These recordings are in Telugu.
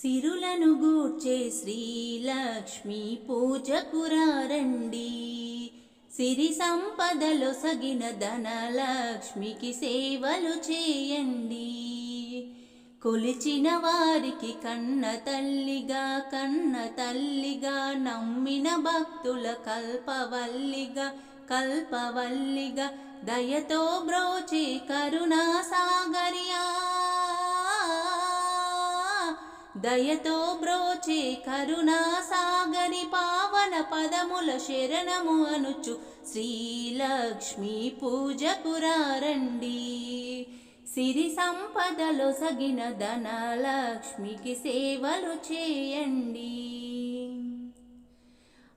సిరులను గూర్చే శ్రీలక్ష్మి పూజకురారండి. సిరి సంపదలో సగిన ధనలక్ష్మికి సేవలు చేయండి. కొలిచిన వారికి కన్న తల్లిగా నమ్మిన భక్తుల కల్పవల్లిగా దయతో బ్రోచే కరుణా సాగర్యా, దయతో బ్రోచే కరుణా సాగరి పావన పదముల శరణము అనుచు శ్రీలక్ష్మి పూజకురారండి. సిరి సంపదలో సగిన ధనలక్ష్మికి సేవలు చేయండి.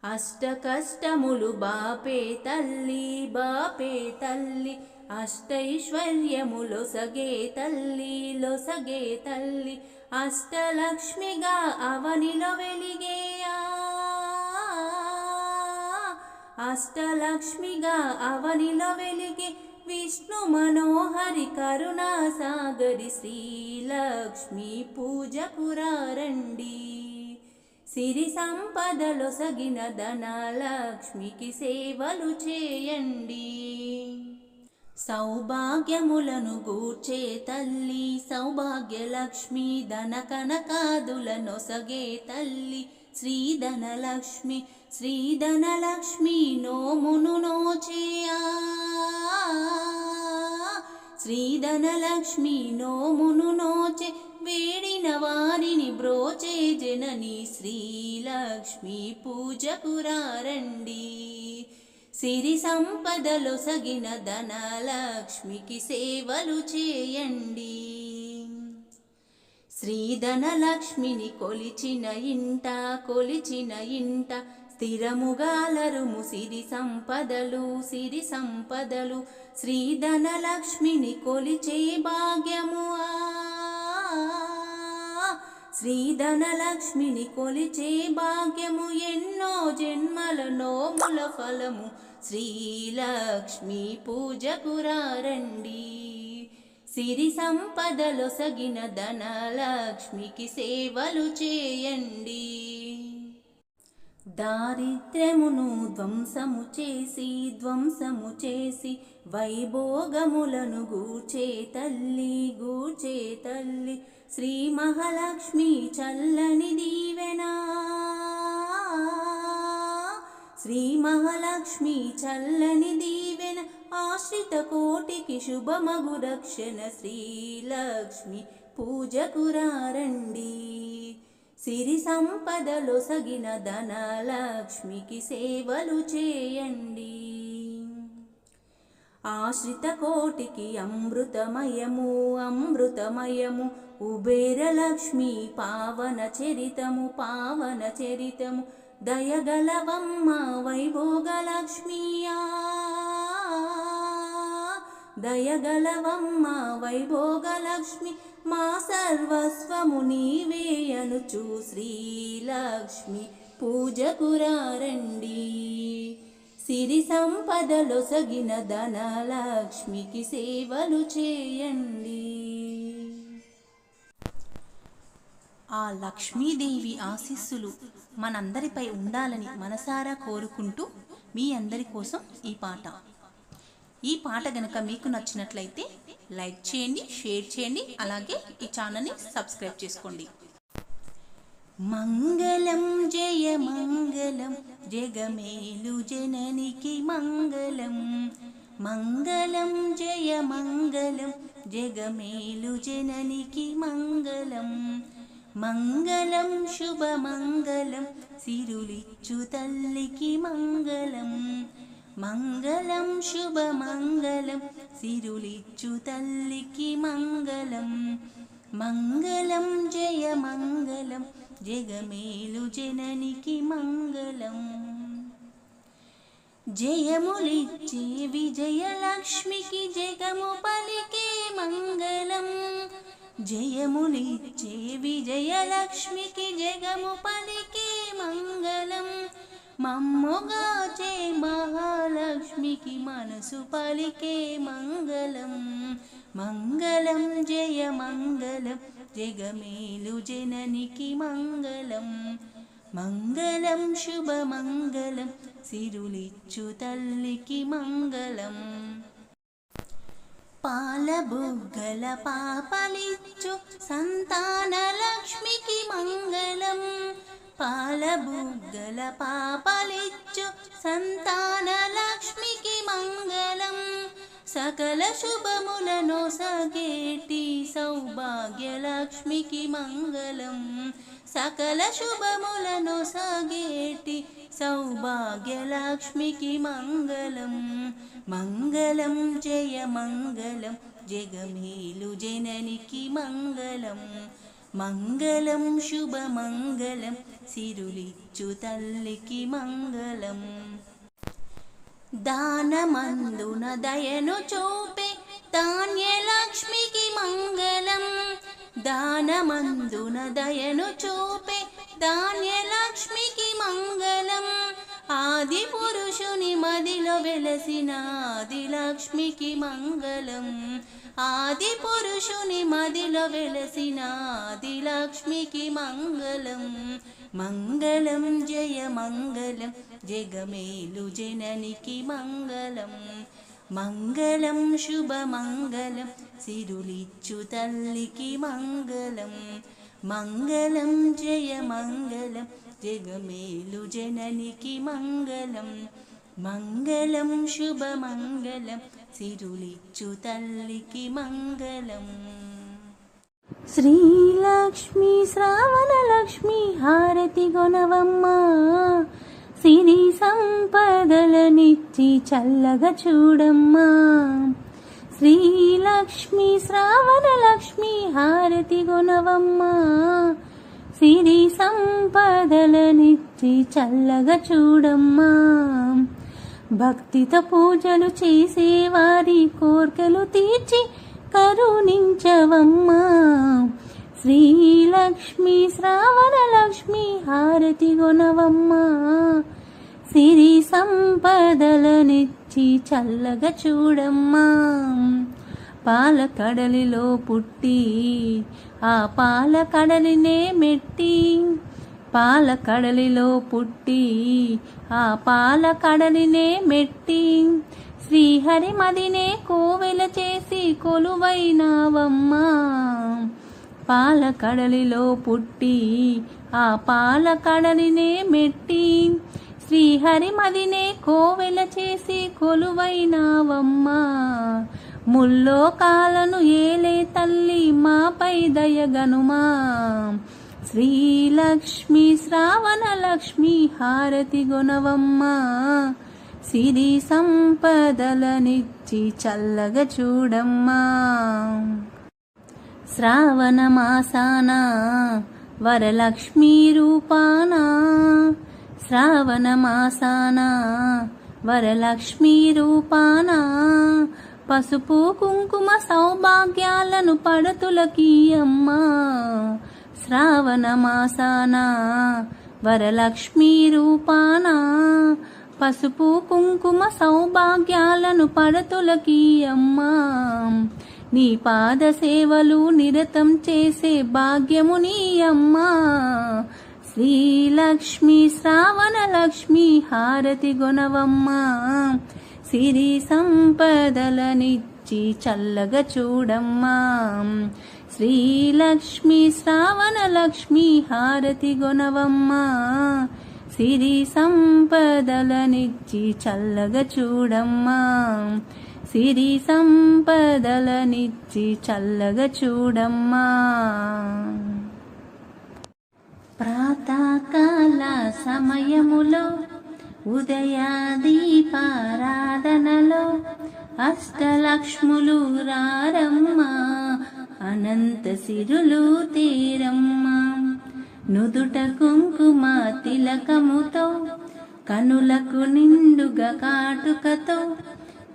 అష్ట కష్టములు బాపే తల్లి అష్టైశ్వర్యములో సగే తల్లి అష్టలక్ష్మిగా అవనిలో వెలిగేయా, అష్టలక్ష్మిగా అవనిలో వెలిగే విష్ణు మనోహరి కరుణా సాగరి శ్రీలక్ష్మి పూజకురారండి. సిరి సంపదలో సగిన ధనలక్ష్మికి సేవలు చేయండి. సౌభాగ్యములను గూర్చే తల్లి సౌభాగ్యలక్ష్మి, ధన కనకాదులను సగే తల్లి శ్రీధనలక్ష్మి నోమును నోచేయా, శ్రీధనలక్ష్మి నోమును నోచే వేడిన వారిని బ్రోచే జనని శ్రీలక్ష్మి పూజకురారండి. సిరి సంపదలో సగిన ధనలక్ష్మికి సేవలు చేయండి. శ్రీధనలక్ష్మిని కొలిచిన ఇంట స్థిరముగాలరుము సిరి సంపదలు శ్రీధనలక్ష్మిని కొలిచే భాగ్యము, శ్రీధనలక్ష్మిని కొలిచే భాగ్యము ఎన్నో జన్మల నోముల ఫలము శ్రీలక్ష్మి పూజకురారండి. సిరి సంపదలో సగిన ధనలక్ష్మికి సేవలు చేయండి. దారిద్ర్యమును ధ్వంసము చేసి వైభోగములను గూర్చే తల్లి శ్రీ మహాలక్ష్మి చల్లని దీవెనా, శ్రీ మహాలక్ష్మి చల్లని దీవెన ఆశ్రిత కోటికి శుభమగు రక్షణ శ్రీలక్ష్మి పూజకురారండి. సిరి సంపదలో సగిన ధనలక్ష్మికి సేవలు చేయండి. ఆశ్రిత కోటికి అమృతమయము ఉబేరలక్ష్మి పావన చరితము దయగలవమ్మ వైభోగలక్ష్మియా, దయగలవమ్మ వైభోగలక్ష్మి మా సర్వస్వము నీవే అనుచు శ్రీలక్ష్మి పూజకురారండి. సిరి సంపదలో సగిన ధనలక్ష్మికి సేవలు చేయండి. ఆ లక్ష్మీదేవి ఆశీస్సులు మనందరిపై ఉండాలని మనసారా కోరుకుంటూ మీ అందరి కోసం ఈ పాట గనక మీకు నచ్చినట్లయితే లైక్ చేయండి, షేర్ చేయండి, అలాగే ఈ ఛానల్ని సబ్స్క్రైబ్ చేసుకోండి. మంగళం జయ మంగళం జగమేలు జననికి మంగళం, మంగళం జయ మంగళం జగమేలు జననికి మంగళం, మంగళం శుభమంగళం సిరులిచ్చు తల్లికి మంగళం, మంగళం శుభమంగళం సిరులిచ్చు తల్లికి మంగళం, మంగళం జయ మంగళం జగమేలు జననికి మంగళం. జయములిచ్చే విజయలక్ష్మికి జగము పలికే మంగళం, జయములిచ్చే విజయలక్ష్మికి జగము పలికే మంగళం, మమ్ముగాచే మహాలక్ష్మికి మనసు పలికే మంగళం. మంగళం జయ మంగళం జగమేలు జననికి మంగళం. మంగళం శుభమంగళం సిరులిచ్చు తల్లికి మంగళం. పాలబుగ్గల పాపలిచ్చు సంతాన లక్ష్మికి మంగళం. పాలబుగ్గల పాపలిచ్చు సంతాన లక్ష్మికి మంగళం. సకల శుభములను సగేటి సౌభాగ్య లక్ష్మికి మంగళం. సకల శుభములను సగేటి సౌభాగ్య లక్ష్మికి మంగళం. మంగళం జయ మంగళం జగమేలు జననికి మంగళం. మంగళం శుభమంగళం సిరులిచ్చు తల్లికి మంగళం. దానమందున దయను చూపే ధాన్యలక్ష్మికి మంగళం. దానమందున దయను చూపే ధాన్యలక్ష్మికి మంగళం. ఆది పురుషుని మదిలో వెలసిన ఆదిలక్ష్మికి మంగళం. ఆది పురుషుని మదిలో వెలసిన ఆదిలక్ష్మికి మంగళం. మంగళం జయ మంగళం జగమేలు జననికి మంగళం. మంగళం శుభమంగళం సిరులిచ్చు తల్లికి మంగళం. మంగళం జయ మంగళం జగమేలు జననికి మంగళం. మంగళం శుభమంగళం సిరులిచ్చు తల్లికి మంగళం. శ్రీలక్ష్మి శ్రావణ లక్ష్మి హారతి గొనవమ్మ. సిరి సంపదలనిచ్చి చల్లగా చూడమ్మా. శ్రీలక్ష్మి శ్రావణ లక్ష్మి హారతి గొనవమ్మ. సిరి సంపదలనిచ్చి చల్లగా చూడమ్మా. భక్తితో పూజలు చేసే వారి కోర్కెలు తీర్చి కరుణించవమ్మా. శ్రీలక్ష్మి శ్రావణ లక్ష్మి హారతి గొనవమ్మా. సిరి సంపదలనిచ్చి చల్లగా చూడమ్మా. పాల కడలిలో పుట్టి ఆ పాల కడలినే మెట్టి. పాల కడలిలో పుట్టి ఆ పాల కడలినే మెట్టి. శ్రీహరి మదినే కోవెల చేసి కొలువైనావమ్మా. పాల కడలిలో పుట్టి ఆ పాల కడలినే మెట్టి. శ్రీహరి మదినే కోవెల చేసి కొలువైనావమ్మా. ముల్లోకాలను ఏలే తల్లి మాపై దయగనుమా. శ్రీలక్ష్మి శ్రావణ లక్ష్మి హారతి గొనవమ్మా. సిరి సంపదలనిచ్చి చల్లగా చూడమ్మా. శ్రావణ మాసాన వరలక్ష్మీ రూపాన. శ్రావణ మాసాన వరలక్ష్మీ రూపాన. పసుపు కుంకుమ సౌభాగ్యాలను పడతులకీయమ్మా. శ్రావణ మాసాన వరలక్ష్మీ రూపాన. పసుపు కుంకుమ సౌభాగ్యాలను పడతులకీయమ్మా. నీ పాద సేవలు నిరతం చేసే భాగ్యము నీయమ్మా. శ్రీలక్ష్మి శ్రావణ లక్ష్మి హారతి గొనవమ్మా. సిరి సంపదలనిచ్చి చల్లగా చూడమ్మా. శ్రీలక్ష్మి శ్రావణ లక్ష్మి హారతి గొనవమ్మా. సిరి సంపదలనిచ్చి చల్లగా చూడమ్మా. సిరి సంపదలనిచ్చి చల్లగా చూడమ్మా. ప్రాతకాల సమయములో ఉదయాదీపారాధనలో అష్టలక్ష్ములు రారమ్మా. అనంత సిరులు తేరమ్మా. నుదుట కుంకుమ తిలకముతో కనులకు నిండుగా కాటుకతో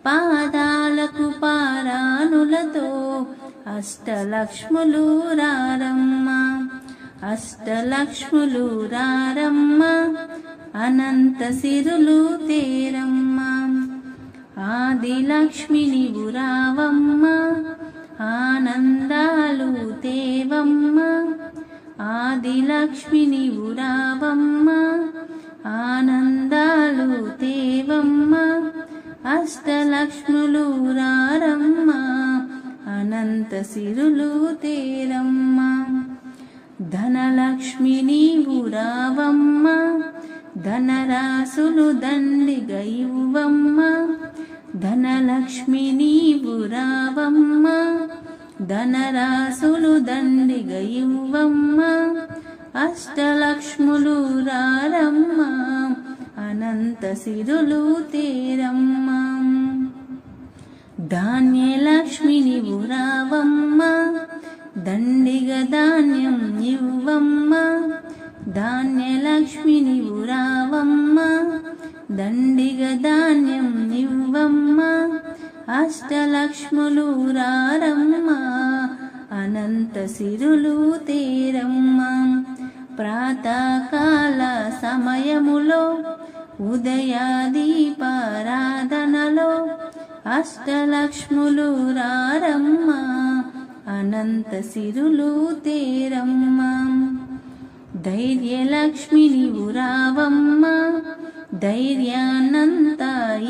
పాదాలకు పారానులతో అష్టలక్ష్ములు రారమ్మా. అష్టలక్ష్ములు రారమ్మా. అనంత సిరులు తేరమ్మ. ఆదిలక్ష్మి నీవు రావమ్మ, ఆనందాలు తేవమ్మ. ఆదిలక్ష్మి నీవు రావమ్మ, ఆనందాలు తేవమ్మ. అష్టలక్ష్ములు రారమ్మ, అనంత సిరులు తేరమ్మ. ధనలక్ష్మి నీవు రావమ్మ, ధనరాసులు దండిగా ఇవ్వమ్మ. ధనలక్ష్మి నీవు రావమ్మ, ధనరాసులు దండిగా ఇవ్వమ్మ. అష్టలక్ష్ములు రారమ్మ, అనంత సిరులు తేరమ్మ. ధాన్యలక్ష్మి నీవు రావమ్మ, దండిగా ధాన్యం ఇవ్వమ్మ. ధాన్యలక్ష్మి నీవు రావమ్మ, దండిగా ధాన్యం ఇవ్వమ్మ. అష్టలక్ష్ములు రారమ్మ, అనంత సిరులు తేరమ్మ. ప్రాతకాల సమయములో ఉదయాదీపారాధనలో అష్టలక్ష్ములు రారమ్మ, అనంత సిరులు తేరమ్మ. ధైర్యలక్ష్మి నీవు రావమ్మ, ధైర్యానంత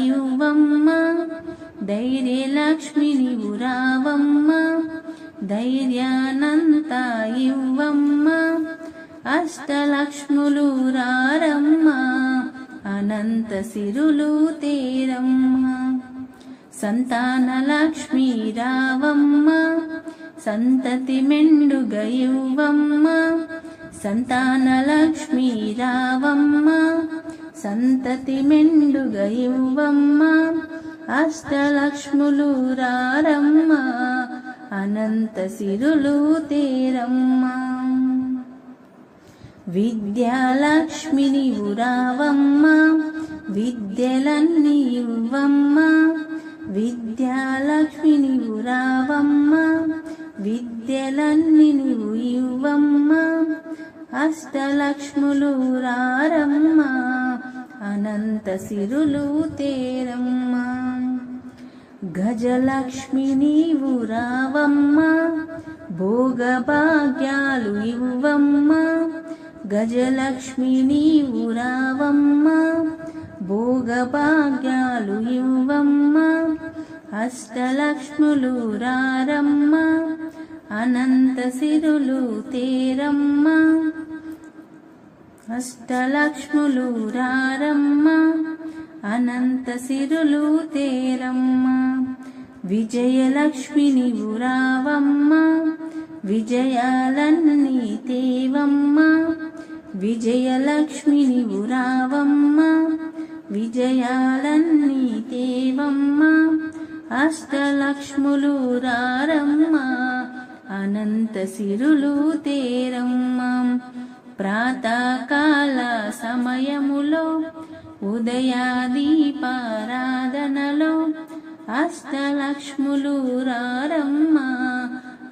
ఇవ్వమ్మ. ధైర్యలక్ష్మి నీవు రావమ్మ, ధైర్యానంత ఇవ్వమ్మ. అష్టలక్ష్ములు రారమ్మ, అనంత సిరులు తేరమ్మ. సంతానలక్ష్మి రావమ్మ, సంతతి మెండుగా ఇవ్వమ్మ. సంతానలక్ష్మి రావమ్మ, సంతతి మెండుగా ఇవ్వమ్మ. అష్టలక్ష్ములు రారమ్మ, అనంత సిరులు తేరమ్మ. విద్యాలక్ష్మి నీవు రావమ్మ, విద్యలన్నీ ఇవ్వమ్మ. విద్యాలక్ష్మి నీవు రావమ్మ, విద్యలన్నీ నీవు ఇవ్వమ్మ. అష్టలక్ష్ములు రారమ్మ, అనంత సిరులు తేరమ్మ. గజలక్ష్మి నీవు రావమ్మ, భోగభాగ్యాలు ఇవ్వమ్మ. గజలక్ష్మి నీవు రావమ్మ, భోగభాగ్యాలు ఇవ్వమ్మ. అష్టలక్ష్ములు రారమ్మ, అనంత సిరులు తేరమ్మ. అష్టలక్ష్ములు రారమ్మ, అనంత సిరులు తేరమ్మ. విజయలక్ష్మి నీవు రావమ్మ, విజయాలన్నీ తేవమ్మ. విజయలక్ష్మి నీవు రావమ్మ, విజయాలన్నీ తేవమ్మ. అష్టలక్ష్ములు రారమ్మ, అనంత సిరులు తేరమ్మ. ప్రాతకాల సమయములో ఉదయాదీపారాధనలో అష్టలక్ష్ములు రారమ్మ,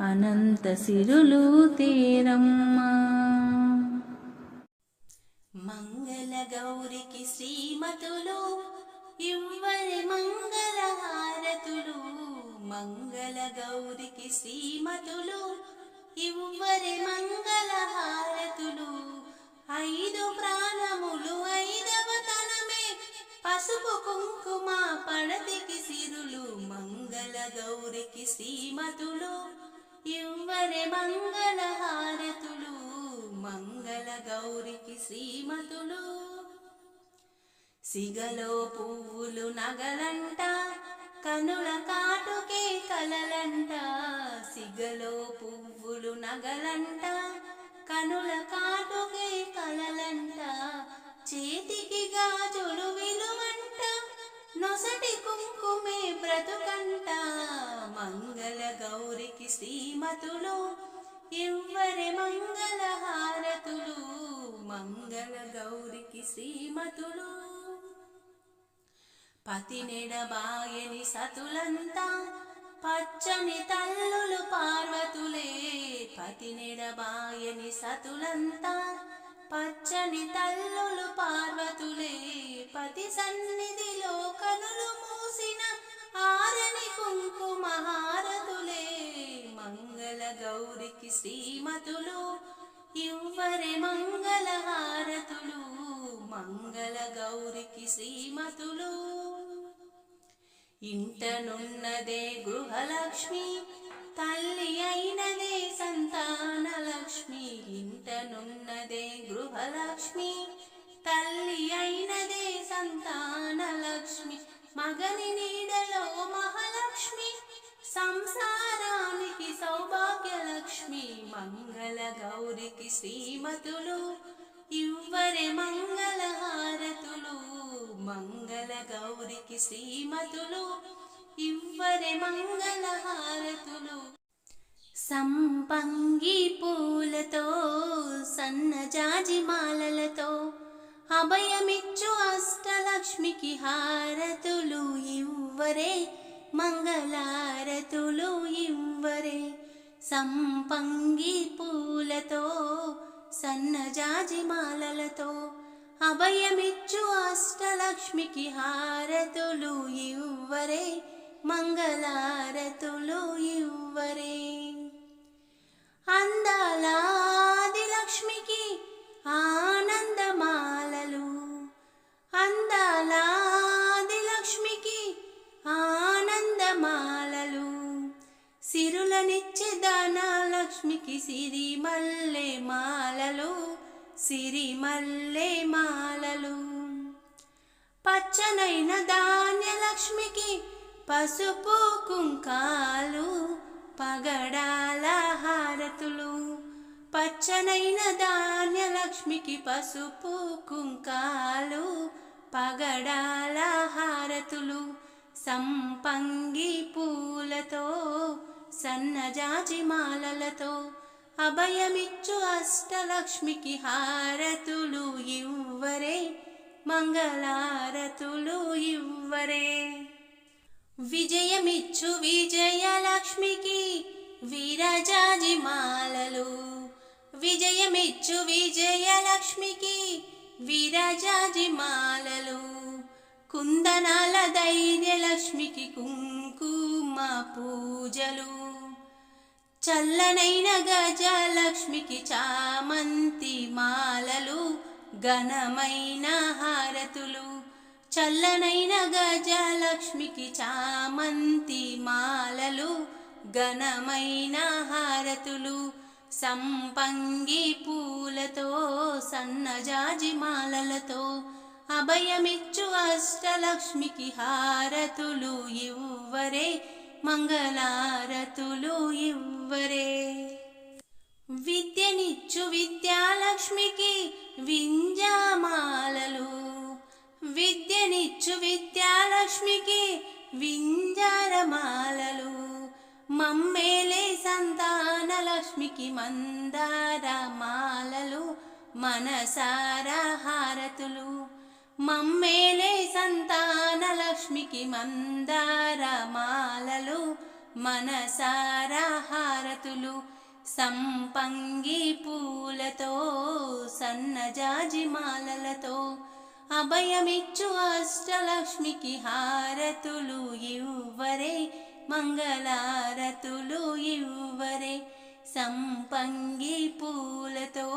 అనంత సిరులు తేరమ్మ. మంగళ గౌరికి శ్రీమతులు ఇవ్వరి మంగళహారతులు. మంగళ గౌరికి శ్రీమతులు ఇవ్వరి మంగళహారతులు. 5 ప్రాణములు 5వ తనమే పసుపు కుంకుమ పడతికి సిరులు. మంగళ గౌరికి శ్రీమతులు ఇవ్వరి మంగళహారతులు. మంగళ గౌరికి శ్రీమతులు. సిగలో పువ్వులు నగలంట, కనుల కాటుకే కలలంట. సిగలో పువ్వులు నగలంట, కనుల కాటుకే కలలంట. చేతికి గాజులు విలువంట, నొసటి కుంకుమే బ్రతుకంట. మంగళ గౌరికి శ్రీమతులు ఇవ్వరి మంగళహారతులు. మంగళ గౌరికి శ్రీమతులు. పతినెడబాయని సతులంతా పచ్చని తల్లులు పార్వతులే. పతినెడబాయని సతులంతా పచ్చని తల్లులు పార్వతులే పతి సన్నిధిలో కనులు మూసిన ఆరని కుంకుమ హారతులే మంగళ గౌరికి శ్రీమతులు ఇవ్వరే మంగళ హారతులు మంగళ గౌరికి శ్రీమతులు. ఇంటనున్నదే గృహలక్ష్మి తల్లి అయినదే సంతాన లక్ష్మి ఇంటనున్నదే గృహలక్ష్మి తల్లి అయినదే సంతాన లక్ష్మి మగని నీడలో మహాలక్ష్మి సంసారానికి సౌభాగ్యలక్ష్మి మంగళ గౌరికి శ్రీమతులు ఇవ్వరే మంగళ హారతులు మంగళ గౌరికి శ్రీమతులు ఇవ్వరే మంగళ హారతులు. సంపంగి పూలతో సన్నజాజి మాలలతో అభయమిచ్చు అష్టలక్ష్మికి హారతులు ఇవ్వరే మంగళారతులు ఇవ్వరే. సంపంగి పూలతో సన్నజాజి మాలలతో అభయమిచ్చు అష్టలక్ష్మికి హారతులు ఇవ్వరే మంగళారతులు ఇవ్వరే. అందాల ఆదిలక్ష్మికి ఆనందమాలలు అందాల ఆదిలక్ష్మికి ఆనందమాలలు సిరులనిచ్చే దానాలక్ష్మికి సిరిమల్లె మాలలు సిరిమల్లె మాలలు. పచ్చనైన ధాన్యలక్ష్మికి పసుపు కుంకాలు పగడాల హారతులు పచ్చనైన ధాన్యలక్ష్మికి పసుపు కుంకాలు పగడాల హారతులు. సంపంగి పూలతో సన్నజాజి మాలలతో అభయమిచ్చు అష్టలక్ష్మికి హారతులు ఇవ్వరే మంగళారతులు ఇవ్వరే. విజయమిచ్చు విజయలక్ష్మికి వీరజాజి మాలలు విజయమిచ్చు విజయలక్ష్మికి వీరజాజి మాలలు. కుందనాల ధైర్యలక్ష్మికి కుంకుమ పూజలు చల్లనైన గజలక్ష్మికి చామంతి మాలలు ఘనమైన హారతులు చల్లనైన గజలక్ష్మికి చామంతి మాలలు ఘనమైన హారతులు. సంపంగి పూలతో సన్నజాజి మాలలతో అభయమిచ్చు అష్టలక్ష్మికి హారతులు ఇవ్వరే మంగళారతులు ఇవ్వరే. విద్యనిచ్చు విద్యాలక్ష్మికి వింజామాలలు విద్యనిచ్చు విద్యాలక్ష్మికి వింజారమాలలు మమ్మేలే సంతాన లక్ష్మికి మందార మాలలు మనసారా హారతులు మమ్మేలే సంతాన లక్ష్మికి మందార మాలలు మనసారా హారతులు. సంపంగి పూలతో సన్నజాజి మాలలతో అభయమిచ్చు అష్టలక్ష్మికి హారతులు ఇవ్వరే మంగళారతులు ఇవ్వరే. సంపంగి పూలతో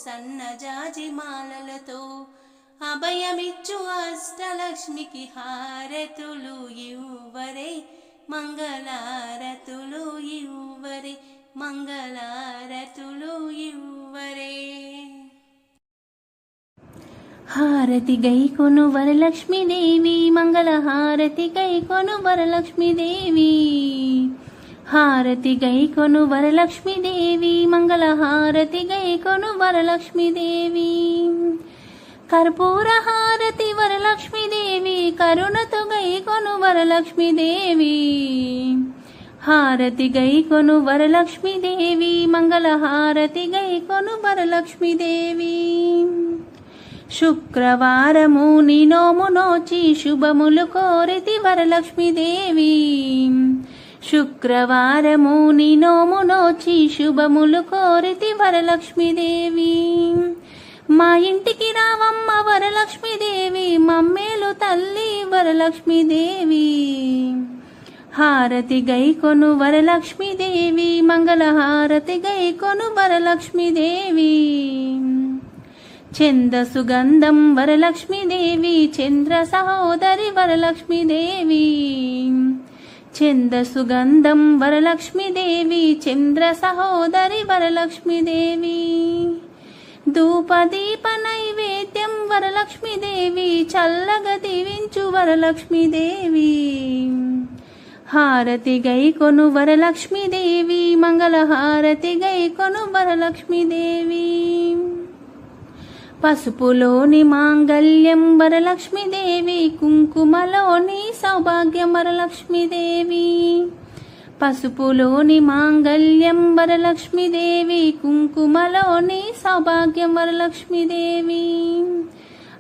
సన్నజాజి మాలలతో అభయమిచ్చు అష్టలక్ష్మికి హారతులు ఇవ్వరే మంగళారతులు ఇవ్వరే మంగళారతులు ఇవ్వరే. హారతి గైకొను వరలక్ష్మీదేవి మంగళ హారతి గైకొను వరలక్ష్మీదేవి హారతి గైకొను వరలక్ష్మీదేవి మంగళ హారతి గైకొను వరలక్ష్మీదేవి. కర్పూర హారతి వరలక్ష్మీదేవి కరుణతో గైకొను వరలక్ష్మీదేవి హారతి గైకొను వరలక్ష్మీదేవి మంగళ హారతి గైకొను వరలక్ష్మీదేవి. శుక్రవారము నీ నోము నోచి శుభములు కోరితి వరలక్ష్మీదేవి శుక్రవారము నీ నోము నోచి శుభములు కోరితి వరలక్ష్మీదేవి. మా ఇంటికి రావమ్మ వరలక్ష్మీదేవి, మమ్మేలు తల్లి వరలక్ష్మీదేవి. హారతి గైకొను వరలక్ష్మీదేవి, మంగళ హారతి గైకొను వరలక్ష్మీదేవి. చంద సుగంధం వరలక్ష్మీదేవి, చంద్ర సహోదరి వరలక్ష్మీదేవి. చంద సుగంధం వరలక్ష్మీదేవి, చంద్ర సహోదరి వరలక్ష్మీదేవి. ధూపదీప నైవేద్యం వరలక్ష్మీదేవి, చల్లగా దీవించు వరలక్ష్మీదేవి. హారతి గైకొను వరలక్ష్మీదేవి, మంగళ హారతి గైకొను వరలక్ష్మీదేవి. పసుపులోని మాంగళ్యం వరలక్ష్మీదేవి, కుంకుమలోని సౌభాగ్యం వరలక్ష్మీదేవి. పసుపులోని మాంగళ్యం వరలక్ష్మీదేవి, కుంకుమలోని సౌభాగ్యం వరలక్ష్మీదేవి.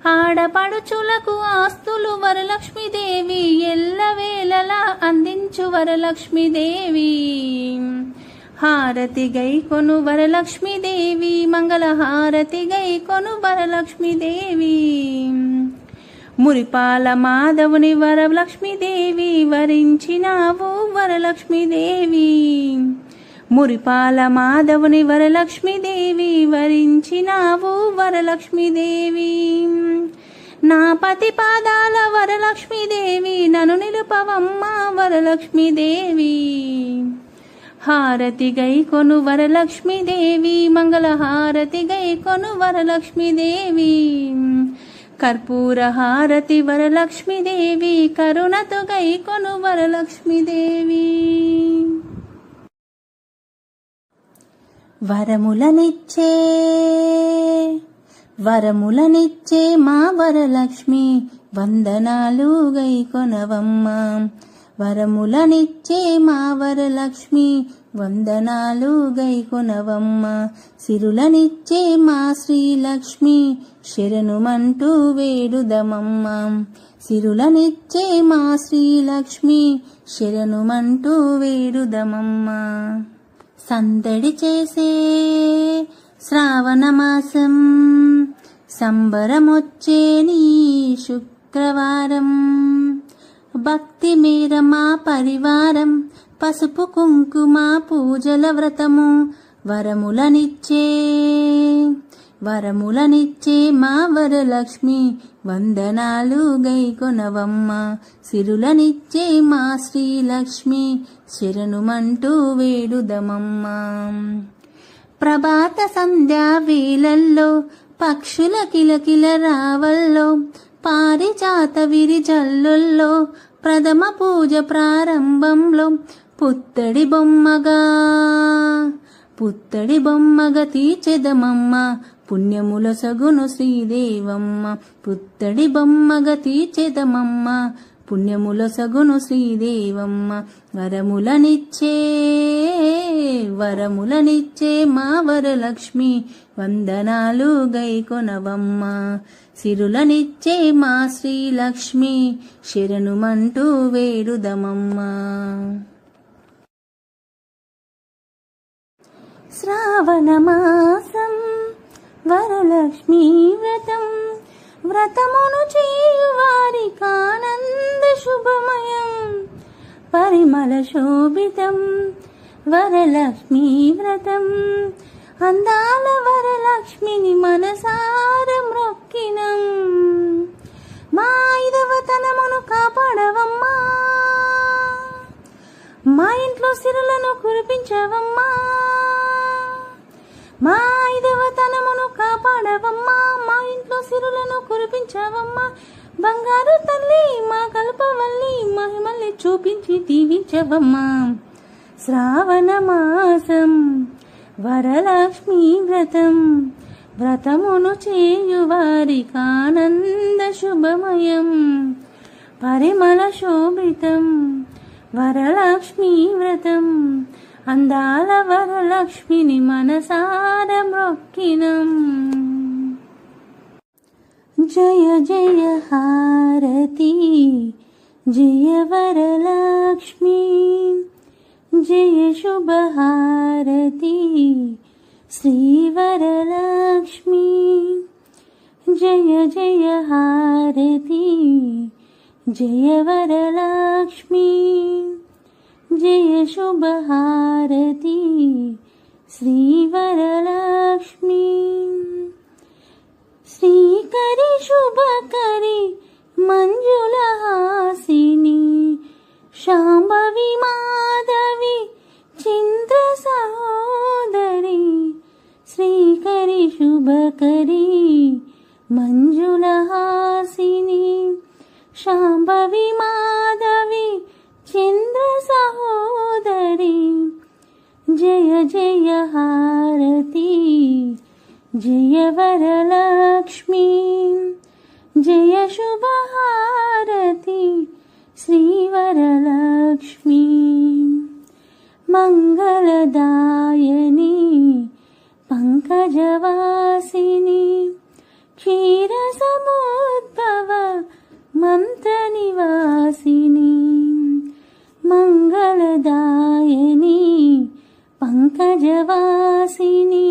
ఆడపడుచులకు ఆస్తులు వరలక్ష్మీదేవి, ఎల్లవేళలా అందించు వరలక్ష్మీదేవి. హారతి గైకొను వరలక్ష్మీదేవి, మంగళ హారతి గైకొను వరలక్ష్మీదేవి. మురిపాల మాధవుని వరలక్ష్మీదేవి, వరించినావు వరలక్ష్మీదేవి. మురిపాల మాధవుని వరలక్ష్మీదేవి, వరించినావు వరలక్ష్మీదేవి. నా పతి పాదాల వరలక్ష్మీదేవి, నన్ను నిలుపవమ్మ వరలక్ష్మీదేవి. హారతి గైకొను వరలక్ష్మీదేవి, మంగళ హారతి గైకొను వరలక్ష్మీదేవి. కర్పూర హారతి వరలక్ష్మీదేవి, కరుణతో గైకొను వరలక్ష్మీదేవి. వరములనిచ్చే వరములనిచ్చే మా వరలక్ష్మి, వందనాలు గైకొనవమ్మ. వరములనిచ్చే మా వరలక్ష్మి, వందనాలు గైకొనవమ్మ. సిరులనిచ్చే మా శ్రీలక్ష్మి, శరణుమంటూ వేడుదమమ్మ. సిరులనిచ్చే మా శ్రీలక్ష్మి, శరణుమంటూ వేడుదమమ్మ. సందడి చేసే శ్రావణమాసం, సంబరమొచ్చే నీ శుక్రవారం. భక్తి మేర మా పరివారం, పసుపు కుంకుమ పూజల వ్రతము. వరములనిచ్చే వరములనిచ్చే మా వరలక్ష్మి, వందనాలు గైకొనవమ్మ. సిరులనిచ్చే మా శ్రీలక్ష్మి, శరణుమంటూ వేడుదమమ్మ. ప్రభాత సంధ్యా వేళల్లో, పక్షుల కిలకిల రావల్లో, పారిజాత విరిజల్లుల్లో, ప్రథమ పూజ ప్రారంభంలో పుత్తడి బొమ్మగా తీర్చెదమమ్మ. పుణ్యముల సగును శ్రీదేవమ్మ, పుత్తడి బొమ్మగా తీర్చెదమమ్మ. పుణ్యముల సగును శ్రీదేవమ్మ. వరములనిచ్చే మా వరలక్ష్మి, వందనాలు గైకొనవమ్మ. సిరులనిచ్చే మా శ్రీలక్ష్మి, శరణుమంటూ వేడుదమమ్మ. శ్రావణమాసం వరలక్ష్మీ వ్రతం, వ్రతమును చేయువారికానంద శుభమయం. పరిమళ శోభితం వరలక్ష్మీ వ్రతం, అందాల వరలక్ష్మిని మనసార మ్రొక్కినం. మా ఐదవతనమును కాపాడవమ్మా, మా ఇంట్లో సిరులను కురిపించవమ్మా. మా ఐదవతనమును కాపాడవమ్మా, మా ఇంట్లో సిరులను కురిపించవమ్మా. బంగారు తల్లి మా కల్పవల్లి, మహిమల్ని చూపించి దీవించవమ్మా. శ్రావణ మాసం వరలక్ష్మీ వ్రతం, వ్రతమును చేయువారికానంద శుభమయం. పరిమళ శోభితం వరలక్ష్మీ వ్రతం, అందాల వరలక్ష్మిని మనసార మ్రొక్కినం. జయ జయ హారతి జయ వరలక్ష్మి, జయ శుభహారతి శ్రీ వరలక్ష్మి. జయ జయ హారతి జయ వరలక్ష్మి జయ శుభ హారతి శ్రీ వరలక్ష్మి శ్రీకరి శుభకరి మంజులహాసిని శాంభవి మాధవి చింద్ర సహోదరి శ్రీకరి శుభకరి మంజులహాసిని శాంభవి మాధవి చింద్ర సహోదరి జయ జయ హారతి జయ వరలక్ష్మి జయ శుభ హారతి శ్రీ వరలక్ష్మి మంగళదాయని పంకజవాసిని క్షీర సముద్భవ మంత్ర నివాసిని మంగళదాయని పంకజవాసిని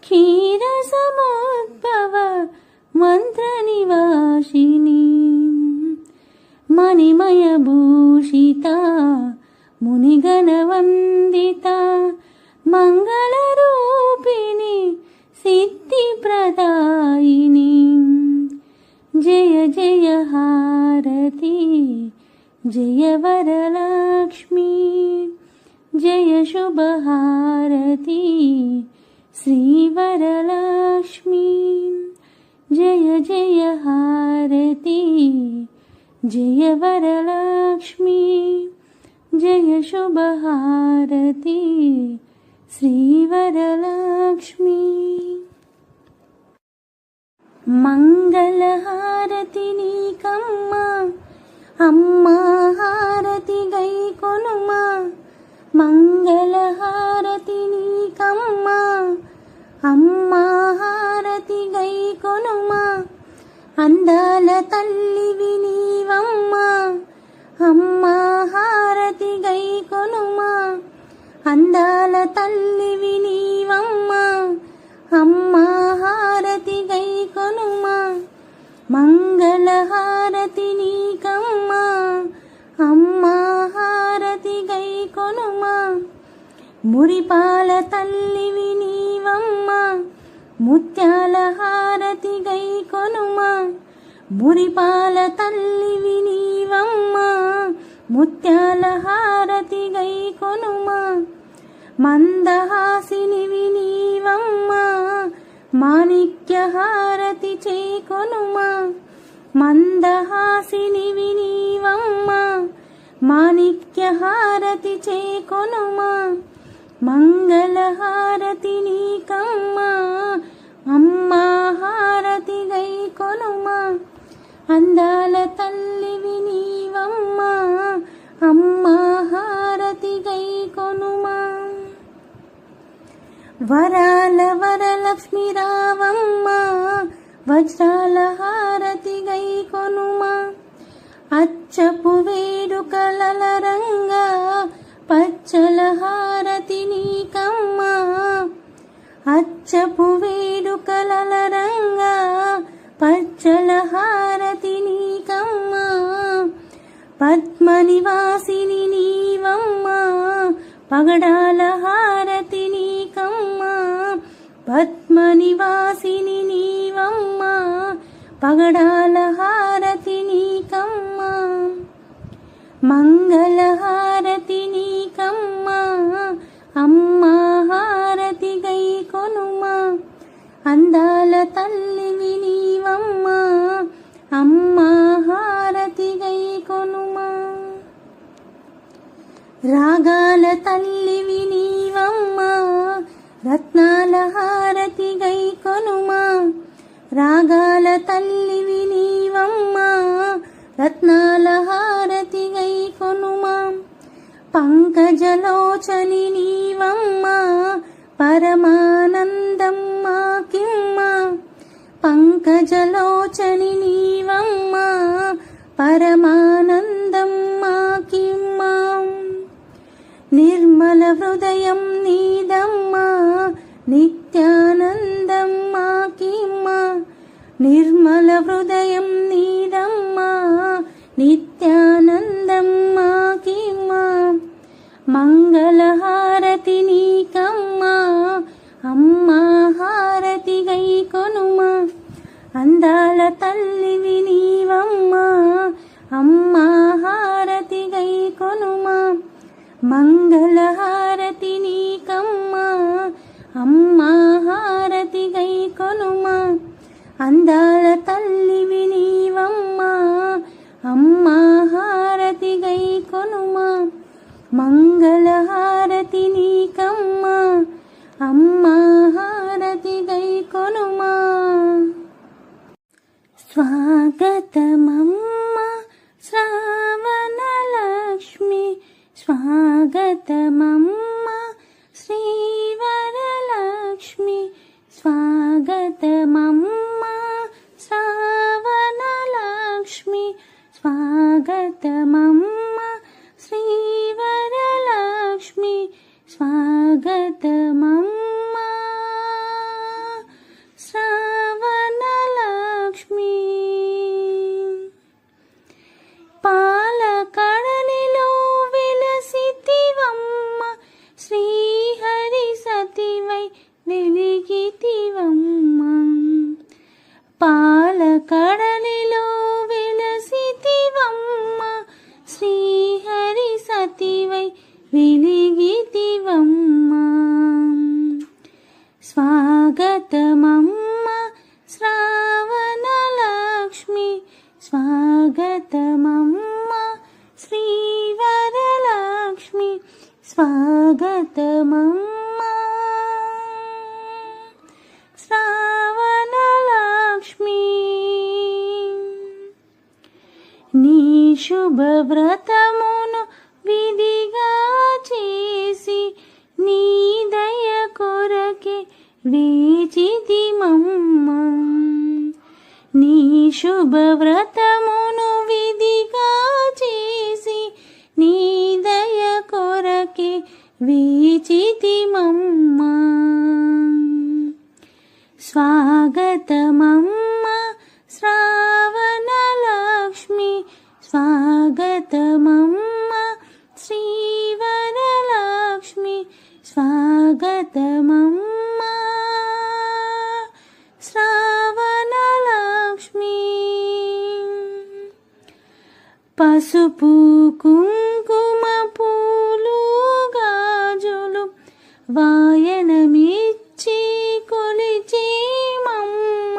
క్షీర సముద్భవ మంత్ర నివాసిని మణిమయ భూషిత మునిగణ వందిత మంగళ రూపిణి సిద్ధి ప్రదాయిని జయ జయ హారతి జయ వరలక్ష్మి జయ శుభ హారతి శ్రీ వరలక్ష్మి జయ జయ హారతి జయ వరలక్ష్మి జయ శుభ హారతి శ్రీ వరలక్ష్మి మంగళ హారతి నీకమ్మ అమ్మా హారతి గై కొనుమా మంగళ హారతి నీకమ్మ అమ్మా హారతి గై కొనుమా అందాల తల్లివి నీవమ్మా అమ్మా హారతి గై కొనుమా అందాల తల్లివి నీవమ్మా అమ్మా హారతి గై కొనుమా మంగళ హారతి నీకమ్మా అమ్మా హారతి గై కొనుమా మురిపాల తల్లివి నీవమ్మా ముత్యాల హారతి గై కొనుమా మురిపాల తల్లివి నీవమ్మా ముత్యాల హారతి గై కొనుమా మందహాసినివి నీవమ్మా మాణిక్య హారతి చేకొనుమా మందహాసినివి నీవమ్మా మాణిక్య హారతి చేకొనుమా మంగళ హారతి నీకమ్మా అమ్మా హారతి గై కొనుమా అందాల తల్లివి నీవమ్మా అమ్మా హారతి గై కొనుమా వరాల వరలక్ష్మి రావమ్మా వజ్రాల హారతి గై కొనుమా అచ్చపు వేడుకలల రంగా పచ్చల హారతి నీకమ్మా అచ్చపు వేడుకలల రంగా పచ్చల హారతి నీకమ్మా పద్మ నివాసిని నీవమ్మా పగడాల హారతి నీకమ్మా పద్మ నివాసిని నీవమ్మా పగడాల హారతి నీకమ్మా మంగళ హారతి నీకమ్మా అమ్మా హారతి గై కొనుమా అందాల తల్లివి నీవమ్మా అమ్మా హారతి గై కొనుమా రాగాల తల్లివి నీవమ్మా రత్నాల హారతి గై కొనుమా రాగాల తల్లివి నీవమ్మా రత్నాల హారతి గై కొనుమా పంకజలోచని నీవమ్మా పరమానందమ్మా కిమ్మా పంకజలోచని నీవమ్మా పరమానందమ్మా కిమ్మా నిర్మల హృదయం నీదమ్మా నిత్యానందమ్మా కిమ్మా నిర్మల హృదయం నీదమ్మా, నిత్యానందం మాకిమ్మా. మంగళహారతి నీకమ్మా, అమ్మా హారతి గై కొనుమా. అందాల తల్లివి నీవమ్మా, అమ్మా హారతి గై కొనుమా. మంగళహారతి నీకమ్మా, అమ్మా హారతి గై కొనుమా. అందాల తల్లివి నీవమ్మా, అమ్మా హారతి గై కొనుమా. మంగళహారతి నీకమ్మా, అమ్మా హారతి గై కొనుమా. స్వాగతమమ్మా శ్రావణలక్ష్మి, స్వాగతమమ్మా శ్రీవరలక్ష్మి. స్వాగతమమ్మా శ్రావణలక్ష్మి, స్వాగతమమ్మా శ్రీవరలక్ష్మి. స్వాగతమమ్మా శ్రావణలక్ష్మి. పాలకడలిలో వెలసితివమ్మ, శ్రీహరి సతివై వెలిగితివమ్మ. పాలకడలిలో వెలసితివమ్మ, శ్రీహరి సతివై వెలిగితివమ్మ. స్వాగతమమ్మ శ్రావణలక్ష్మి, స్వాగతమమ్మ శ్రీవరలక్ష్మి. స్వాగతమమ్మ శ్రావణలక్ష్మి. నీ శుభవ్రతమును విధిగా చేసి, నీ దయ కొరకే వేచితిమమ్మ. నీ శుభవ్రతమును విధిగా చేసి, నీ దయ కొరకే వేచితిమమ్మ. స్వాగతమమ్మ శ్రావణలక్ష్మి, స్వాగతమమ్మ శ్రీవరలక్ష్మి. స్వాగతమమ్మ శ్రావణలక్ష్మి. పసుపు కుంకుమ పూలు గాజులు వాయనమిచ్చి కొలిచేమమ్మ.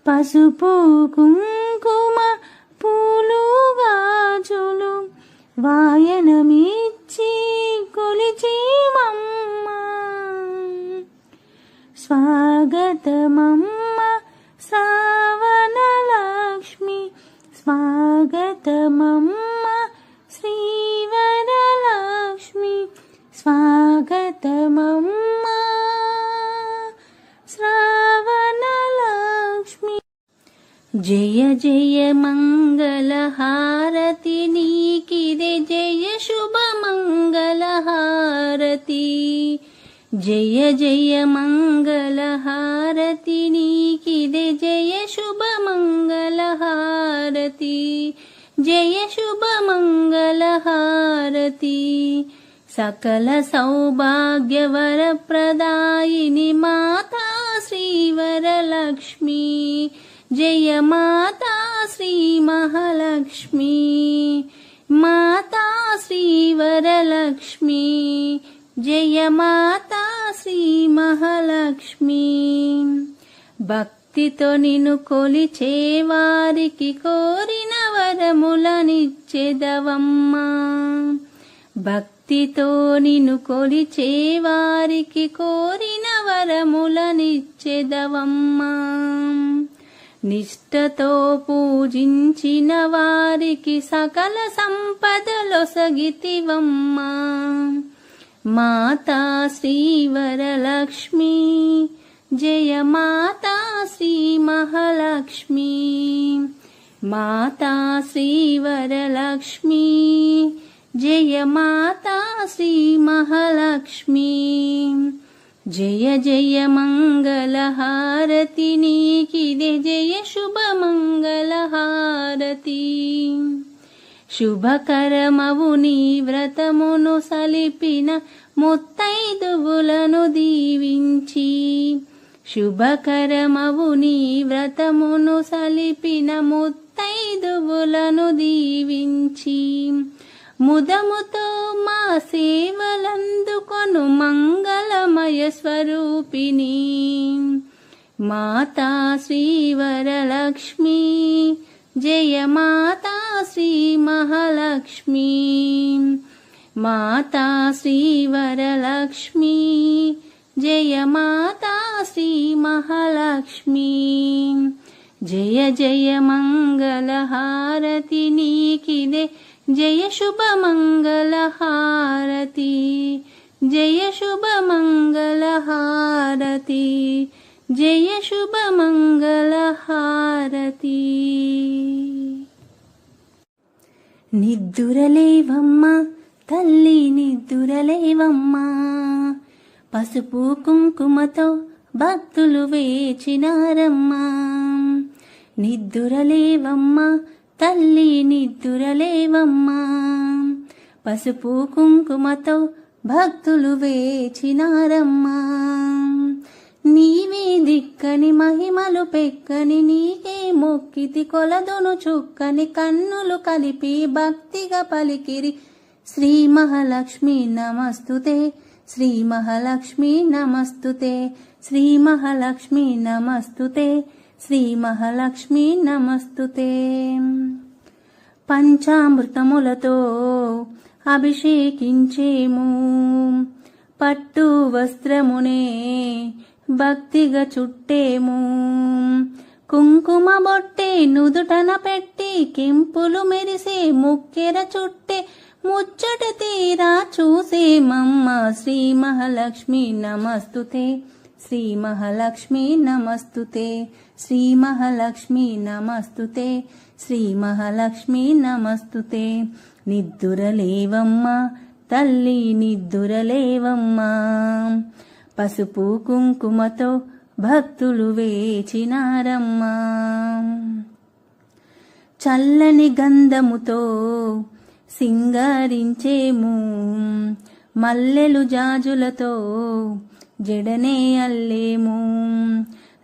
పసుపు కుంకుమ పూలు గాజులు వాయనమిచ్చి కొలిచేమమ్మ. స్వాగతమమ్మ శ్రావణలక్ష్మి, స్వాగతమమ్మ శ్రీవరలక్ష్మి. స్వాగతమమ్మ శ్రావణలక్ష్మి. జయ జయ మంగళహారతి నీకిదే, జయ శుభ మంగళహారతి. జయ జయ మంగళహారతి నీకిదే, జయ శుభ మంగళహారతి. జయ శుభ మంగళహారతి. సకల సౌభాగ్యవరప్రదాయిని మాతా శ్రీవరలక్ష్మి. జయ మాతా శ్రీ మహాలక్ష్మి, మాతా శ్రీవరలక్ష్మి. జయ మాతా శ్రీ మహాలక్ష్మి. భక్తితో నిన్ను కొలిచే వారికి కోరిన వరములనిచ్చెదవమ్మా. భక్తితో నిన్ను కొలిచే వారికి కోరిన వరములనిచ్చెదవమ్మా. నిష్ఠతో పూజించిన వారికి సకల సంపదలొసగితివమ్మా. మాతా శ్రీవరలక్ష్మి, జయ మాతా శ్రీ మహాలక్ష్మి. మాతా శ్రీవరలక్ష్మి, జయ మాతా శ్రీ మహాలక్ష్మి. జయ జయ మంగళ హారతి నీకిదే జయ శుభ మంగళ హారతి శుభకరమవు నీ వ్రతమును సలిపిన ముత్తైదువులను దీవించి శుభకరమవు నీ వ్రతమును సలిపిన ముత్తైదువులను దీవించి ముదముతో మా సేవలందుకొను మంగళమయ స్వరూపిణి మాతా శ్రీవరలక్ష్మి జయ మాతా శ్రీ మహాలక్ష్మి మాతా శ్రీవరలక్ష్మి జయ మాతా శ్రీ మహాలక్ష్మి జయ జయ మంగళ హారతి నీకిదే జయ శుభ మంగళ హారతి జయ శుభ మంగళ హారతి జయ శుభ మంగళ హారతి నిద్దురలేవమ్మా తల్లి నిద్దురలేవమ్మా పసుపు కుంకుమతో భక్తులు వేచినారమ్మా నిద్దురలేవమ్మా తల్లి నిద్దురలేవమ్మా పసుపు కుంకుమతో భక్తులు వేచినారమ్మా నీవే దిక్కని మహిమలు పెక్కని నీకే మొక్కితి కొలదును చుక్కని కన్నులు కలిపి భక్తిగా పలికిరి శ్రీ మహాలక్ష్మి నమస్తుతే శ్రీ మహాలక్ష్మి నమస్తుతే శ్రీ మహాలక్ష్మి నమస్తుతే శ్రీ మహాలక్ష్మి నమస్తుతే పంచామృతములతో అభిషేకించేము పట్టు వస్త్రమునే భక్తిగా చుట్టేము కుంకుమ బొట్టే నుదుటన పెట్టి కెంపులు మెరిసే ముక్కెర చుట్టే ముచ్చట తీరా చూసేమమ్మ శ్రీ మహాలక్ష్మి నమస్తుతే శ్రీ మహాలక్ష్మి నమస్తుతే శ్రీ మహాలక్ష్మి నమస్తుతే శ్రీ మహాలక్ష్మి నమస్తుతే నిద్దురలేవమ్మా తల్లి నిద్దురలేవమ్మా పసుపు కుంకుమతో భక్తులు వేచినారమ్మా చల్లని గంధముతో సింగారించేము మల్లెలు జాజులతో జడనే అల్లేము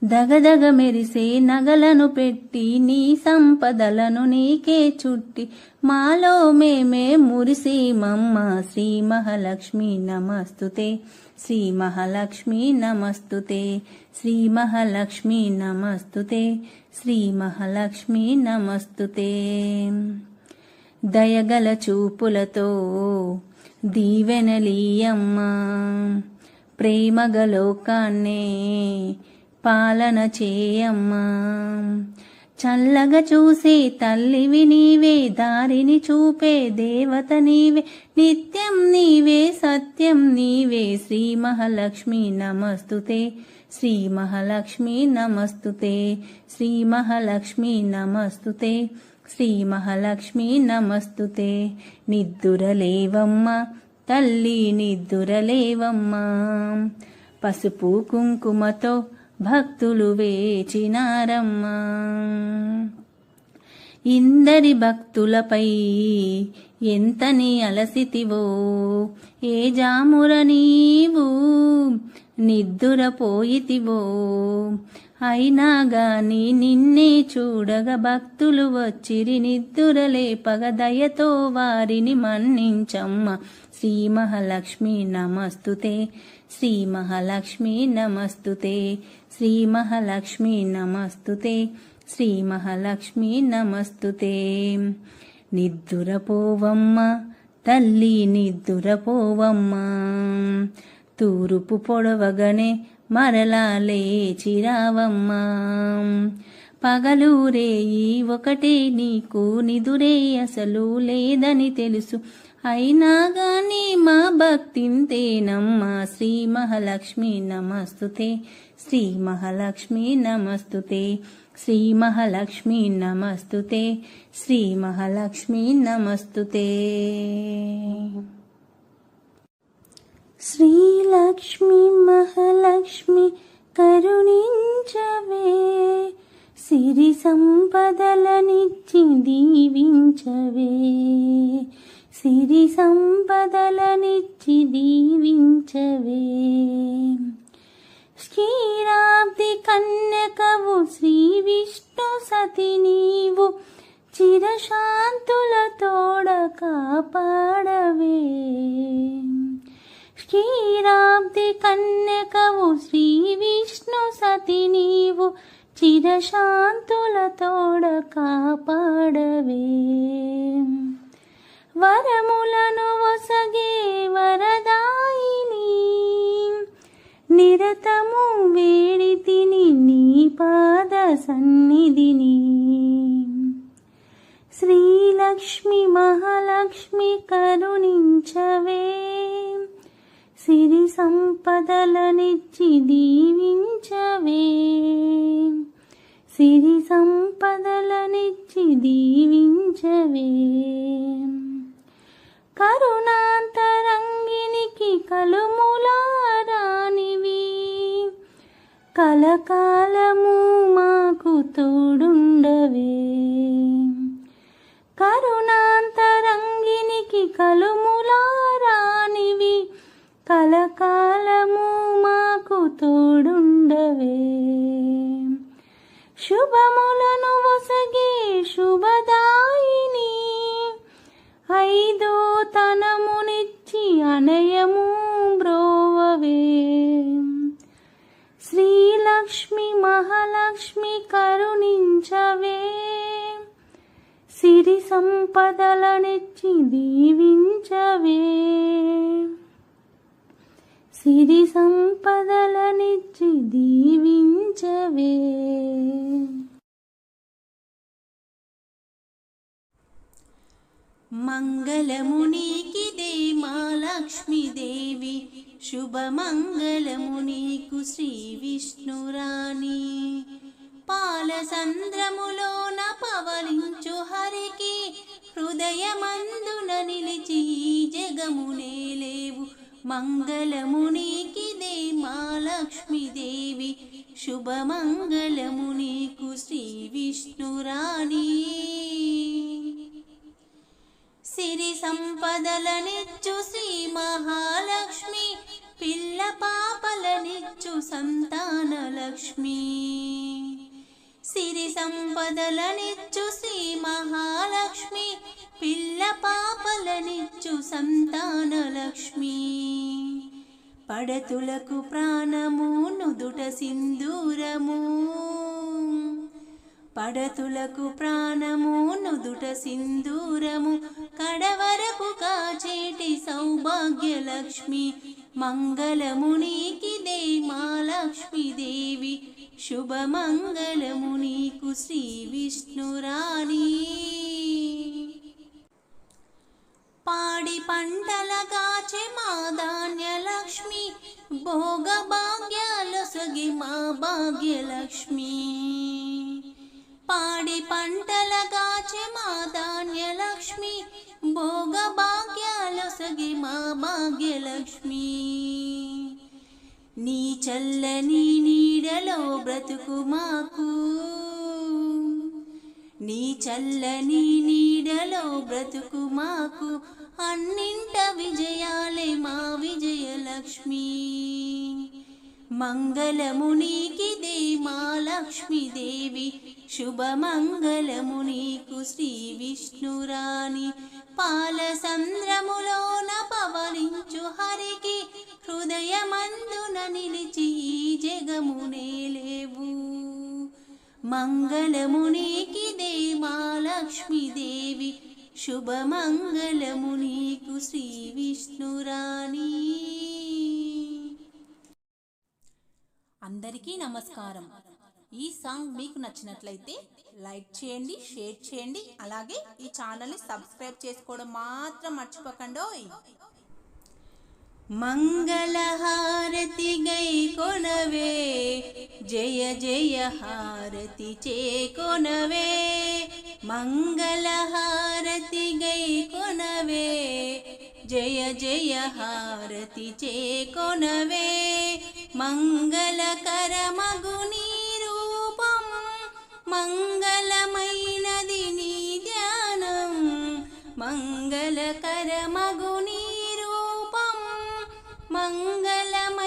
దగదగ మెరిసే నగలను పెట్టి నీ సంపదలను నీకే చుట్టి మాలో మేమే మురిసేమమ్మ శ్రీ మహాలక్ష్మి నమస్తుతే శ్రీ మహాలక్ష్మి నమస్తుతే శ్రీ మహాలక్ష్మి నమస్తుతే శ్రీ మహాలక్ష్మి నమస్తుతే దయగల చూపులతో దీవెనలీయమ్మా ప్రేమగలోకాన్నే పాలన చేయమ్మా చల్లగా చూసే తల్లివి నీవే దారిని చూపే దేవత నీవే నిత్యం నీవే సత్యం నీవే శ్రీ మహాలక్ష్మి నమస్తుతే శ్రీ మహాలక్ష్మి నమస్తుతే శ్రీ మహాలక్ష్మి నమస్తుతే శ్రీ మహాలక్ష్మి నమస్తుతే నిద్దురలేవమ్మా తల్లి నిద్దురలేవమ్మా పసుపు కుంకుమతో భక్తులు వేచినారమ్మా ఇందరి భక్తులపై ఎంతని అలసితివో ఏ జాముర నీవు నిద్దురపోయితివో అయినా గాని నిన్నే చూడగా భక్తులు వచ్చిరి నిద్దురలేపగ దయతో వారిని మన్నించమ్మ శ్రీ మహాలక్ష్మి నమస్తుతే శ్రీ మహాలక్ష్మి నమస్తుతే శ్రీ మహాలక్ష్మి నమస్తుతే శ్రీ మహాలక్ష్మి నమస్తుతే నిద్దురపోవమ్మ తల్లి నిద్దురపోవమ్మ తూరుపు పొడవగనే మరలా లేచిరావమ్మా పగలూరేయి ఒకటే నీకు నిదురే అసలు లేదని తెలుసు అయినా గాని మా భక్తింతేనమ్మా శ్రీ మహాలక్ష్మి నమస్తుతే శ్రీ మహాలక్ష్మి నమస్తుతే శ్రీ మహాలక్ష్మి నమస్తుతే శ్రీ మహాలక్ష్మి నమస్తుతే శ్రీలక్ష్మి మహాలక్ష్మి కరుణించవే, సిరి సంపదలనిచ్చి దీవించవే, సిరి సంపదలనిచ్చి దీవించవే. క్షీరాబ్ది కన్యకవు శ్రీ విష్ణు సతి నీవు, చిరశాంతుల తోడ కాపాడవే. క్షీరాబ్ది కన్యకవు శ్రీ విష్ణు సతి నీవు, చిరశాంతుల తోడ కాపాడవే. వరములను వసగే వరదాయిని, నిరతము వేడితిని నీ పాద సన్నిధిని. శ్రీలక్ష్మి మహాలక్ష్మి కరుణించవే, సిరి సంపదలనిచ్చి దీవించవే, సిరి సంపదలనిచ్చి దీవించవే. కరుణాంతరంగినికి కలుములారానివి, కలకాలము మాకు తోడుండవే. కరుణాంతరంగినికి కలుములారానివి, కలకాలము మాకు తోడుండవే. శుభములను వసగే శుభదాయిని, ఐదో తనమునిచ్చి అనయము బ్రోవవే. శ్రీలక్ష్మి మహాలక్ష్మి కరుణించవే, సిరి సంపదలనిచ్చి దీవించవే, సిరి సంపదలనిచ్చి దీవించవే. మంగళము నీకిదే మా లక్ష్మీదేవి, శుభమంగళము నీకు శ్రీ విష్ణురాణి. పాలసంద్రములోన పవలించు హరికి, హృదయమందున నిలిచి ఈ జగమునే లేవు. మంగళము నీకిదే మా లక్ష్మీదేవి, శుభమంగళము నీకు శ్రీ విష్ణురాణి. సిరి సంపదలనిచ్చు శ్రీ మహాలక్ష్మి, పిల్ల పాపలనిచ్చు సంతాన లక్ష్మి. సిరి సంపదలనిచ్చు శ్రీ మహాలక్ష్మి, పిల్ల పాపలనిచ్చు సంతాన లక్ష్మి. పడతులకు ప్రాణము నుదుట సింధూరము, పడతులకు ప్రాణము నుదుట సింధూరము, కడవరకు కాచేటి సౌభాగ్యలక్ష్మి. మంగళము నీకిదే మా లక్ష్మీదేవి, శుభమంగళము నీకు శ్రీ విష్ణురాణి. పాడి పంటల కాచే మా ధాన్యలక్ష్మి, భోగ భాగ్యాలొసగి మా భాగ్యలక్ష్మి. పాడి పంటల కాచే మా ధాన్యలక్ష్మి, భోగ భాగ్యాలొసగి మా భాగ్యలక్ష్మి. నీ చల్లని నీడలో బ్రతుకు మాకు, నీ చల్లని నీడలో బ్రతుకు మాకు, అన్నింట విజయాలే మా విజయలక్ష్మి. మంగళము నీకిదే మా లక్ష్మీదేవి, శుభమంగళము నీకు శ్రీ విష్ణురాణి. పాలసంద్రములోన పవలించు హరికి, హృదయమందున నిలిచి ఈ జగమునే లేవు. మంగళము నీకిదే మా లక్ష్మీదేవి, శుభమంగళము నీకు శ్రీ విష్ణురాణి. అందరికీ నమస్కారం. ఈ సాంగ్ మీకు నచ్చినట్లయితే లైక్ చేయండి, షేర్ చేయండి, అలాగే ఈ ఛానల్ని సబ్స్క్రైబ్ చేసుకోవడం మాత్రం మర్చిపోకండి. మంగళహారతి గై కొనవే, జయ జయ హారతి చేకొనవే. మంగళహారతి గై కొనవే, జయ జయ హారతి చేకొనవే మంగళకరమగు నీ రూపం మంగళమైనది నీ ధ్యానం మంగళకరమగు నీ రూపం మంగళమైనది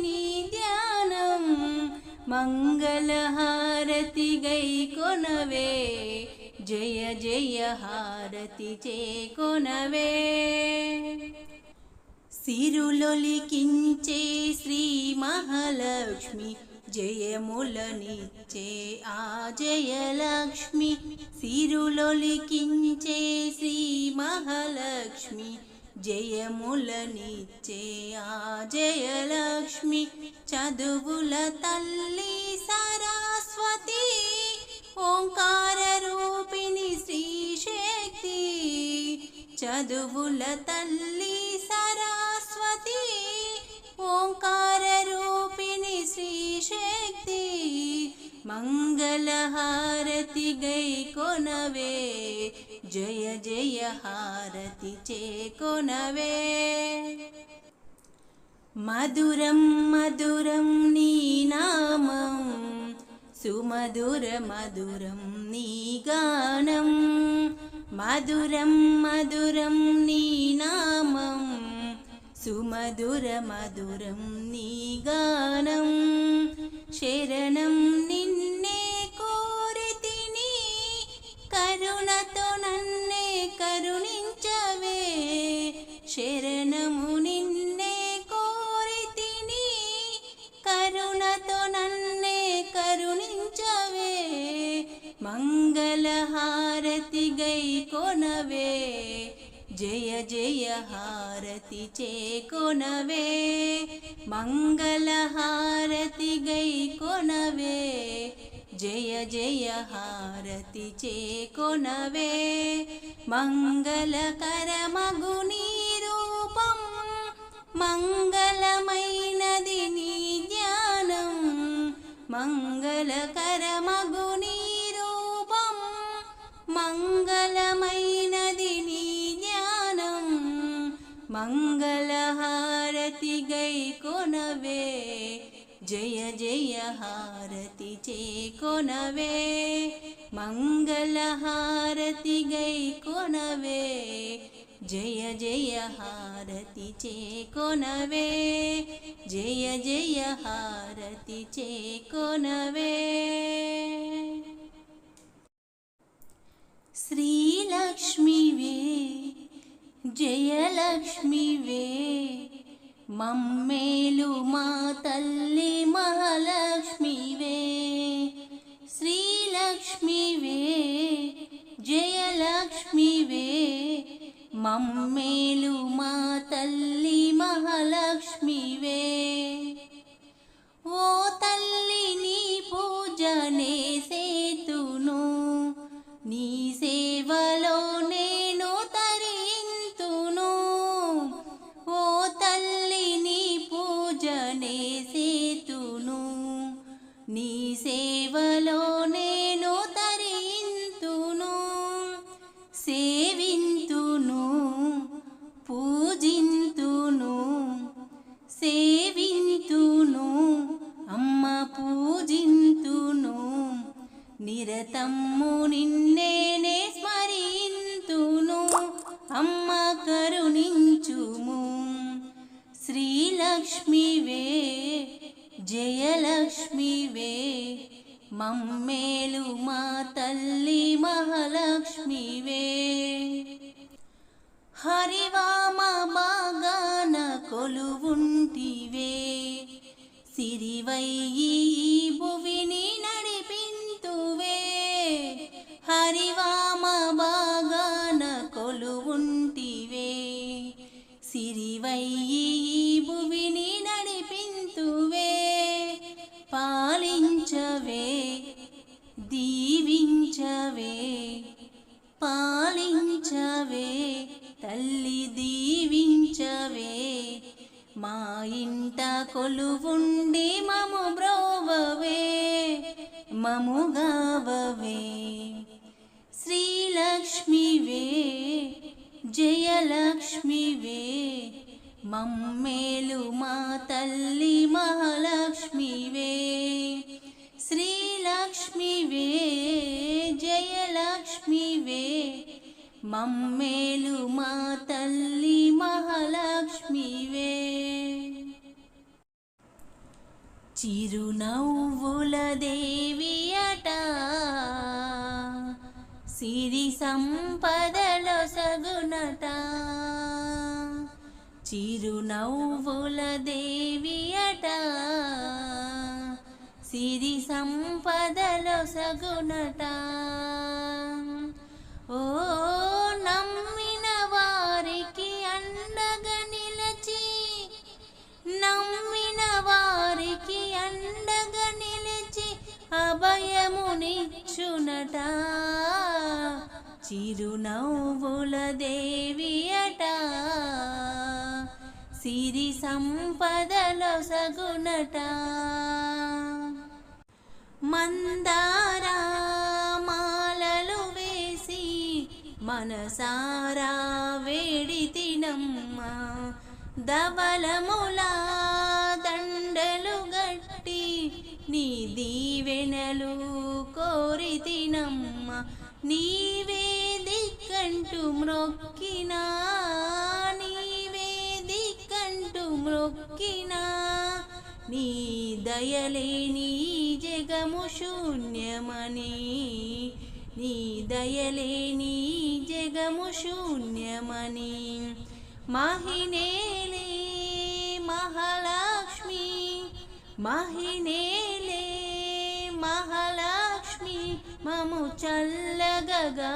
నీ ధ్యానం మంగళహారతి గైకొనవే జయ జయ హారతి చేకొనవే సిరులొలికించే శ్రీ మహాలక్ష్మి జయములనిచ్చే ఆ జయలక్ష్మి సిరులొలికించే శ్రీ మహాలక్ష్మి జయములనిచ్చే ఆ జయలక్ష్మి చదువుల తల్లి సరస్వతి ఓంకార రూపిణి శ్రీ శక్తి చదువుల తల్లి సరస్వతి ఓంకార రూపిణి శ్రీ శక్తి మంగళహారతి గైకొనవే జయ జయ హారతి చేకొనవే మధురం మధురం నీ నామం సుమధుర మధురం నీ గానం మధురం మధురం నీ నామం సుమధుర మధురం నీ గానం శరణం నిన్నే కోరితిని కరుణతో నన్నే కరుణించవే శరణము నిన్నే కోరితిని కరుణతో నన్నే కరుణించవే మంగళహారతి గైకొనవే జయ జయ హారతి చేకొనవే మంగళహారతి గైకొనవే జయ జయ హారతి చేకొనవే మంగళకరమగు నీ రూపం మంగళమైనది నీ ధ్యానం మంగళకరమగు నీ రూపం మంగళమైనది నీ ధ్యానం మంగళహారతి గైకొనవే జయ జయ హారతి చేకొనవే మంగళహారతి గైకొనవే జయ జయ హారతి చేకొనవే జయ జయ హారతి చేకొనవే శ్రీలక్ష్మివే జయలక్ష్మివే మమ్మేలు మా తల్లి మహాలక్ష్మివే శ్రీలక్ష్మివే జయలక్ష్మివే మమ్మేలు మా తల్లి మహాలక్ష్మివే ఓ తల్లి నీ పూజనే సేతును నీ సేవలో నేను తరింతును ఓ తల్లి నీ పూజనే సేతును నీ సేవలో నేను తరింతును సేవింతును పూజింతును సేవింతును అమ్మ పూజింతును నిరతమ్ము నిన్నేనే స్మరింతును అమ్మ కరుణించుము శ్రీలక్ష్మివే జయలక్ష్మివే మమ్మేలు మా తల్లి మహాలక్ష్మివే హరివామ బాగాన కొలువుంటివే సిరివయ్యి భువిని నడిపింతువే హరివామ బాగాన కొలువుంటివే సిరివయ్యి భువిని నడిపింతువే పాలించవే దీవించవే పాలించవే తల్లి దీవించవే మా ఇంట కొలువుండి మము బ్రోవవే మముగావవే శ్రీలక్ష్మివే జయలక్ష్మివే మమ్మేలు మా తల్లి మహాలక్ష్మివే శ్రీలక్ష్మివే జయలక్ష్మివే మమ్మేలు మా తల్లి మహాలక్ష్మివే చిరునవ్వుల దేవియట సిరి సంపదలో సగునట చిరునవ్వుల దేవియట సిరి సంపదలో సగునట ఓ నమ్మిన వారికి అండగా నిలచి నమ్మిన వారికి అండగా నిలిచి అభయమునిచ్చునట చిరునవ్వుల దేవియట సిరి సంపదలో సగునట మందారా మాలలు వేసి మనసారా వేడితినమ్మ ధవళములా దండలు గట్టి నీ దీవెనలు కోరితినమ్మ నీవే దిక్కంటూ మ్రొక్కినా నీవే దిక్కంటూ మ్రొక్కినా నీ దయలేని జగము శూన్యమని నీ దయలేని జగము శూన్యమని మహినేలే మహాలక్ష్మి మహినేలే మహాలక్ష్మి మము చల్లగగాచునని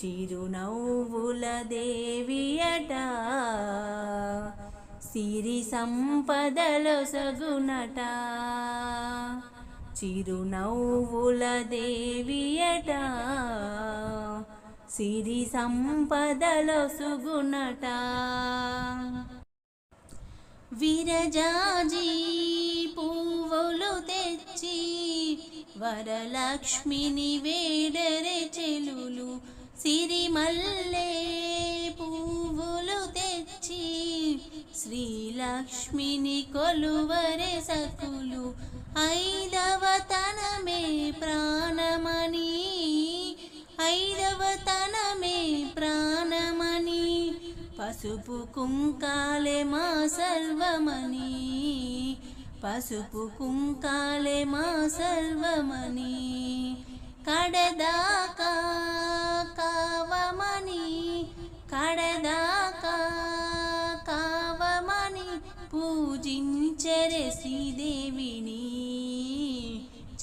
చిరునవ్వుల దేవియట సిరి సంపదలో సగునట చిరునవ్వుల దేవియట సిరి సంపదలో సుగునట విరజాజి పువ్వులు తెచ్చి వరలక్ష్మిని వేడరే చెలులు సిరిమల్లె పువ్వులు తెచ్చి శ్రీలక్ష్మిని కొలువరే సకులు ఐదవ తనమే ప్రాణమని ఐదవ తనమే ప్రాణమని పసుపు కుంకాలే మా సర్వమని పసుపు కుంకాలే మా సర్వమని కడదాకా కావమని కడదాకా కావమని పూజించరే శ్రీదేవిని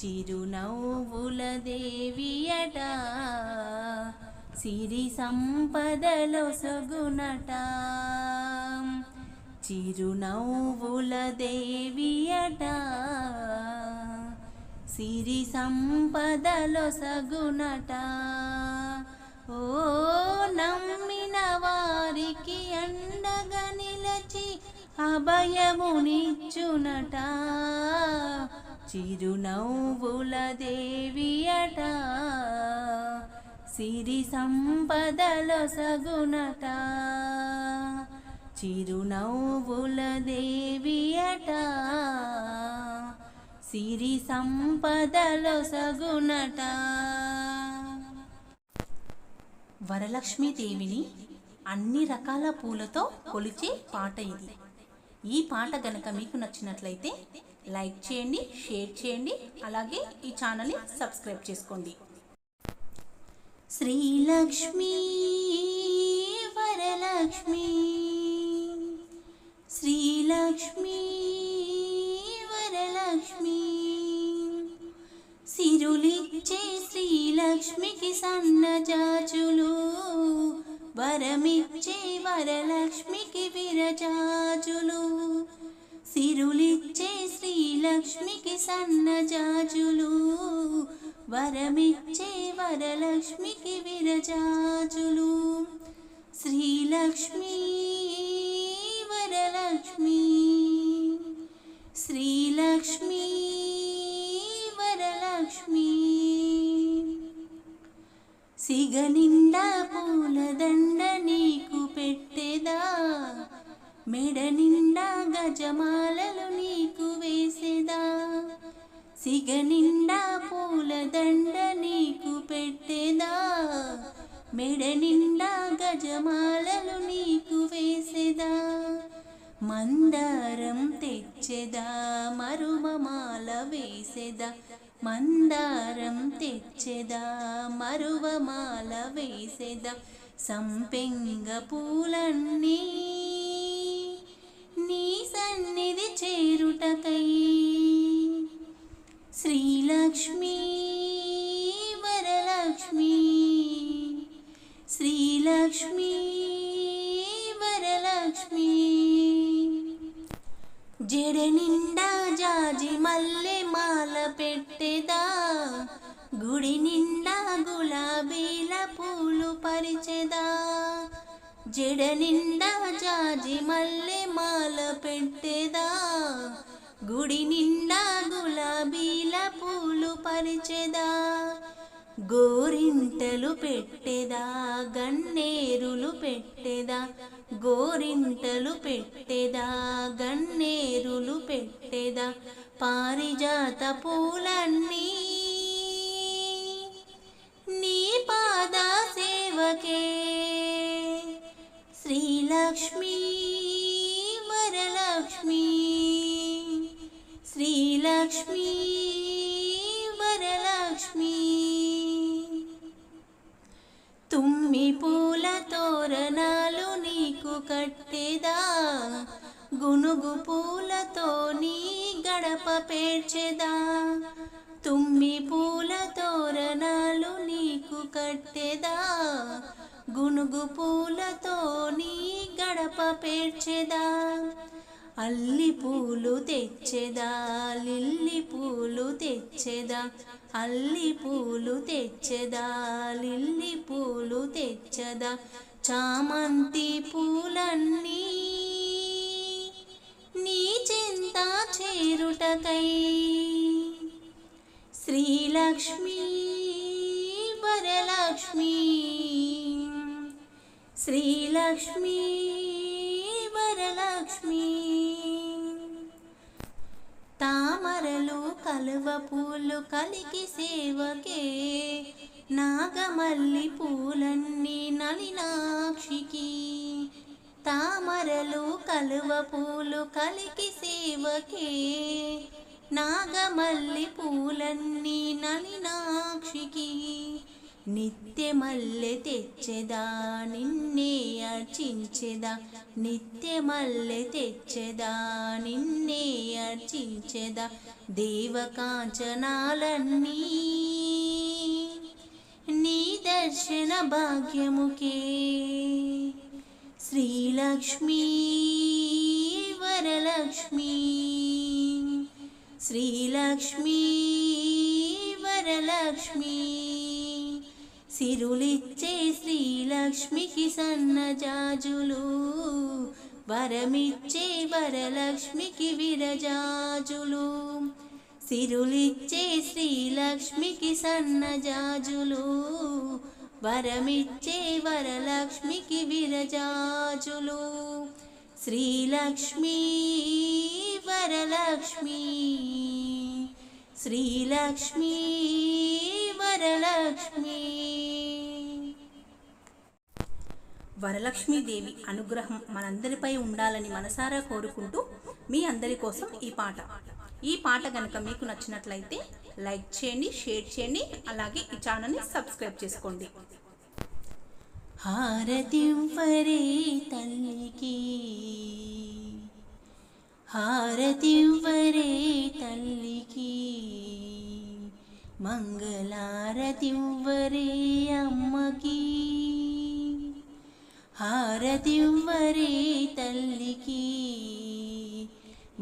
చిరునవ్వుల దేవియట సిరి సంపదలో సగునట చిరునవ్వుల దేవియట సిరి సంపదలో సగునట ఓ నమ్మిన వారికి అండగా నిలచి అభయమునిచ్చునట చిరునవ్వుల దేవియట సిరి సంపదలో సగునట చిరునవ్వుల దేవియట సిరి సంపదలో సగునట. వరలక్ష్మీదేవిని అన్ని రకాల పూలతో కొలిచే పాట ఇది. ఈ పాట గనక మీకు నచ్చినట్లయితే లైక్ చేయండి, షేర్ చేయండి, అలాగే ఈ ఛానల్ని సబ్స్క్రైబ్ చేసుకోండి. శ్రీలక్ష్మీ వరలక్ష్మీ శ్రీలక్ష్మీ వరలక్ష్మీ సిరులిచ్చే శ్రీలక్ష్మికి సన్నజాజులు, వరమిచ్చే వరలక్ష్మికి విరజాజులు. సిరులిచ్చే శ్రీలక్ష్మికి సన్నజాజులు, వరమిచ్చే వరలక్ష్మికి విరజాజులు. శ్రీలక్ష్మీ వరలక్ష్మీ శ్రీలక్ష్మీ వరలక్ష్మీ సిగనిండా పూలదండ నీకు పెట్టెదా, మెడ నిండా గజమాలలు నీకు వేసెదా. సిగనిండా పూలదండ నీకు పెట్టెదా, మెడ నిండా గజమాలలు నీకు వేసెదా. మందారం తెచ్చెదా, మరువమాల వేసెదా. మందారం తెచ్చెదా, మరువమాల వేసెదా. సంపెంగ పూలన్నీ నీ సన్నిధి చేరుటకై, శ్రీలక్ష్మీ వరలక్ష్మీ, శ్రీలక్ష్మీ వరలక్ష్మీ. జడ నిండా జాజి మల్లె మాల పెట్టెదా, గుడి నిండా గులాబీల పూలు పరిచెదా. జడ నిండా జాజి మల్లె మాల పెట్టెదా, గుడి నిండా గులాబీల పూలు పరిచెదా. గోరింటలు పెట్టెదా, గన్నేరులు పెట్టెదా. గోరింటలు పెట్టెదా, గన్నేరులు పెట్టెదా. పారిజాత పూలన్నీ నీ పాద సేవకే, శ్రీలక్ష్మీ వరలక్ష్మీ, శ్రీలక్ష్మీ వరలక్ష్మీ. తుమ్మి పూల తోరణాలు నీకు కట్టెదా, గునుగు పూలతో నీ గడప పేర్చెదా. తుమ్మి పూల తోరణాలు నీకు కట్టెదా, గునుగు పూలతో నీ గడప పేర్చెదా. అల్లి పూలు తెచ్చెదా, లిల్లీ పూలు తెచ్చెదా. అల్లి పూలు తెచ్చెదా, లిల్లీ పూలు తెచ్చెదా. చామంతి పూలన్నీ నీ చెంత చేరుటకై, శ్రీలక్ష్మీ వరలక్ష్మీ, శ్రీలక్ష్మీ వరలక్ష్మీ. తామరలు కలువ పూలు కలికి సేవకే, నాగమల్లి పూలన్నీ నలినాక్షికి. తామరలు కలువ పూలు కలికి సేవకే, నాగమల్లి పూలన్నీ నలినాక్షికి. నిత్య మల్లె తెచ్చెదా, నిన్నే అర్చించెదా. నిత్య మల్లె తెచ్చెదా, నిన్నే అర్చించెదా. దేవకాంచనాలన్నీ నీ దర్శన భాగ్యముకే, శ్రీలక్ష్మీ వరలక్ష్మీ, శ్రీలక్ష్మీ వరలక్ష్మీ. సిరులిచ్చే శ్రీలక్ష్మికి సన్నజాజులు, వరమిచ్చే వరలక్ష్మికి విరజాజులు. సిరులిచ్చే శ్రీలక్ష్మికి సన్నజాజులు, వరమిచ్చే వరలక్ష్మికి విరజాజులు. శ్రీలక్ష్మీ వరలక్ష్మీ, శ్రీలక్ష్మీ వరలక్ష్మీ. వరలక్ష్మీదేవి అనుగ్రహం మనందరిపై ఉండాలని మనసారా కోరుకుంటూ మీ అందరి కోసం ఈ పాట కనుక మీకు నచ్చినట్లయితే లైక్ చేయండి, షేర్ చేయండి, అలాగే ఈ ఛానల్ని సబ్స్క్రైబ్ చేసుకోండి. హారతివ్వరే తల్లికి, హారతివ్వరే తల్లికి, మంగళారతివ్వరే అమ్మకి. హారతివ్వరే తల్లికి,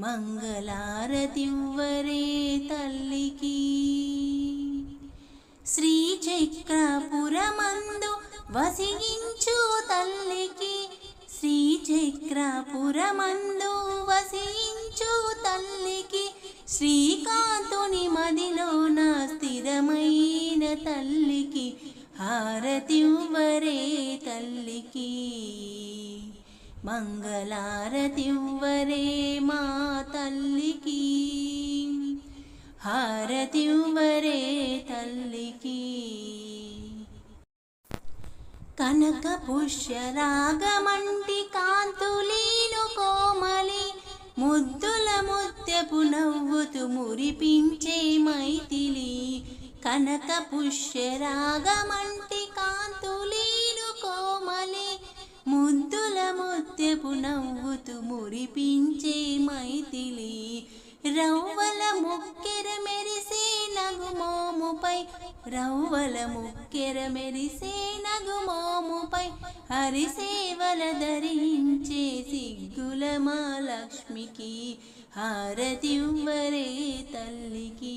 మంగళారతివ్వరే తల్లికి. శ్రీచక్రపురమందు వసించు తల్లికి, శ్రీచక్రపురమందు వసించు తల్లికి. శ్రీకాంతుని మదిలోన స్థిరమైన తల్లికి, హారతివ్వరే తల్లికి మంగళారతివ్వరే మా తల్లికి హారతివ్వరే తల్లికి కనక పుష్యరాగమంటి కాంతులీను కోమలి ముద్దుల ముత్యపు నవ్వుతూ మురిపించే మైథిలి కనక పుష్యరాగమంటి కాంతులీను కోమలి ముద్దుల ముత్యపు నవ్వుతూ మురిపించే మైథిలి రవ్వల ముక్కెర మెరిసే నగుమోముపై రవ్వల ముక్కెర మెరిసే నగుమోముపై హరిసేవల ధరించే సిగ్గుల మా లక్ష్మికి హారతివ్వరే తల్లికి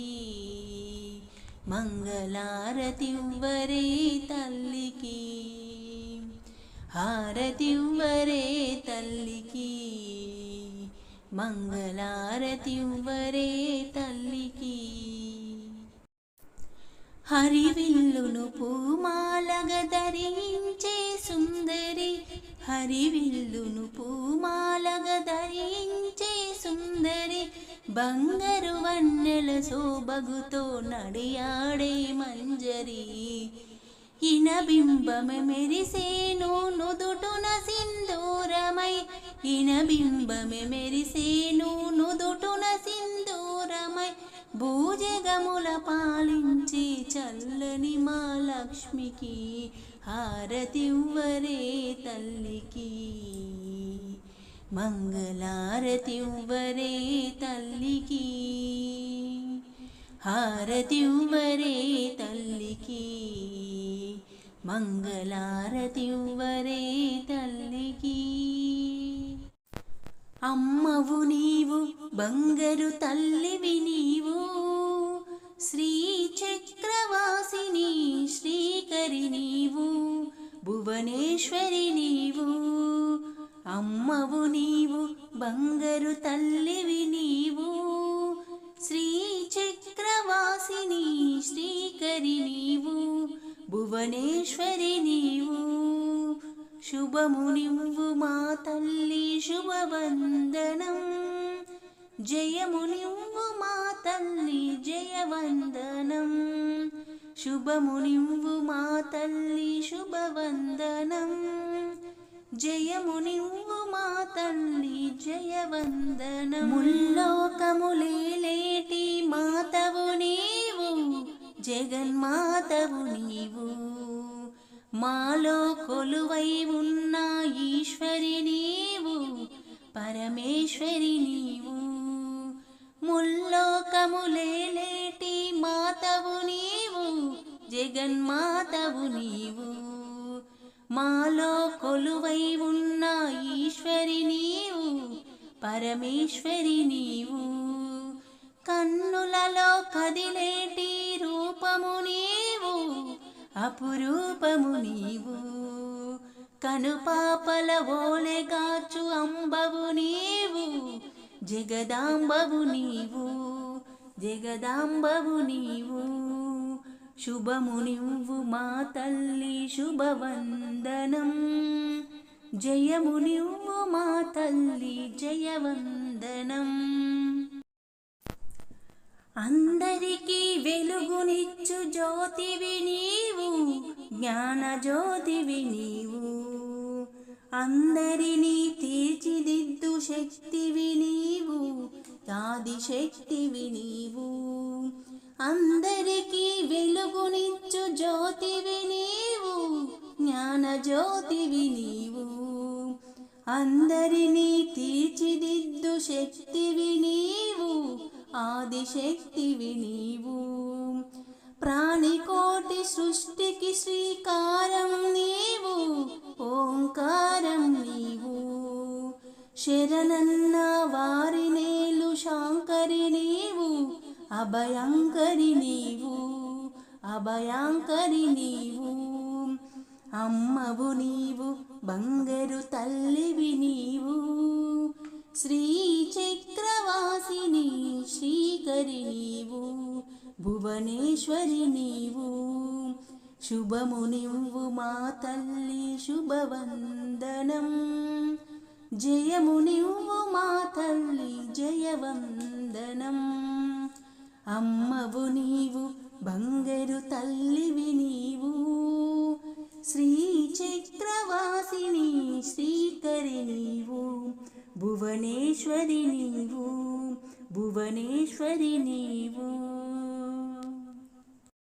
మంగళారతివ్వరే తల్లికి హారతివ్వరే తల్లికి మంగళారతివ్వరే తల్లికి హరివిల్లును పూమాలగా ధరించే సుందరి హరివిల్లును పూమాలగా ధరించే సుందరి బంగారు వన్నెల శోభగుతో నడియాడే మంజరి ఇనబింబమె మెరిసేను నుదుటున సింధూరమై ఇనబింబమె మెరిసేను నుదుటున సింధూరమై భూజగముల పాలించి చల్లని మా లక్ష్మికి హారతివ్వరే తల్లికి మంగళారతివ్వరే తల్లికి హారతివ్వరే తల్లికి మంగళారతివ్వరే తల్లికి అమ్మవు నీవు బంగారు తల్లివి నీవు శ్రీచక్రవాసిని శ్రీకరి నీవు భువనేశ్వరి నీవు అమ్మవు నీవు బంగారు తల్లివి నీవు శ్రీచక్రవాసిని శ్రీకరి నీవు భువనేశ్వరి నీవు శుభము నివ్వు మా తల్లి శుభవందనం జయము నివ్వు మా తల్లి జయవందనం శుభము నివ్వు మా తల్లి శుభవందనం జయము నివ్వు మా తల్లి జయవందనం ముల్లోకములేటి మాతవు నీవు జగన్మాతవు నీవు మాలో కొలువై ఉన్న ఈశ్వరి నీవు పరమేశ్వరి నీవు ముల్లోకములేటి మాతవు నీవు జగన్మాతవు నీవు మాలో కొలువై ఉన్న ఈశ్వరి నీవు పరమేశ్వరి నీవు కన్నులలో కదిలేటి రూపము నీవు అపురూపము నీవు కనుపాపల ఓలెగాచు అంబవు నీవు జగదాంబవు నీవు జగదాంబవు నీవు శుభము నివ్వు మా తల్లి శుభవందనం జయము నివ్వు మా తల్లి జయవందనం అందరికీ వెలుగునిచ్చు జ్యోతివి నీవు జ్ఞాన జ్యోతివి నీవు అందరినీ తీర్చిదిద్దు శక్తివి నీవు ఆది శక్తివి నీవు అందరికీ వెలుగునిచ్చు జ్యోతివి నీవు జ్ఞాన జ్యోతివి నీవు అందరినీ తీర్చిదిద్దు శక్తివి నీవు ఆదిశక్తివి నీవు ప్రాణికోటి సృష్టికి శ్రీకారం నీవు ఓంకారం నీవు శరణన్న వారినేలు శాంకరి నీవు అభయాంకరి నీవు అభయాంకరి నీవు అమ్మవు నీవు బంగారు తల్లివి నీవు శ్రీచక్రవాసిని శ్రీకరి నీవు భువనేశ్వరి నీవు శుభము నివ్వు మా తల్లి శుభవందనం, జయము నివ్వు మా తల్లి జయవందనం. అమ్మవు నీవు బంగారు తల్లివి నీవు, శ్రీచక్రవాసిని శ్రీకరి నీవు, భువనేశ్వరి నీవు, భువనేశ్వరి నీవు.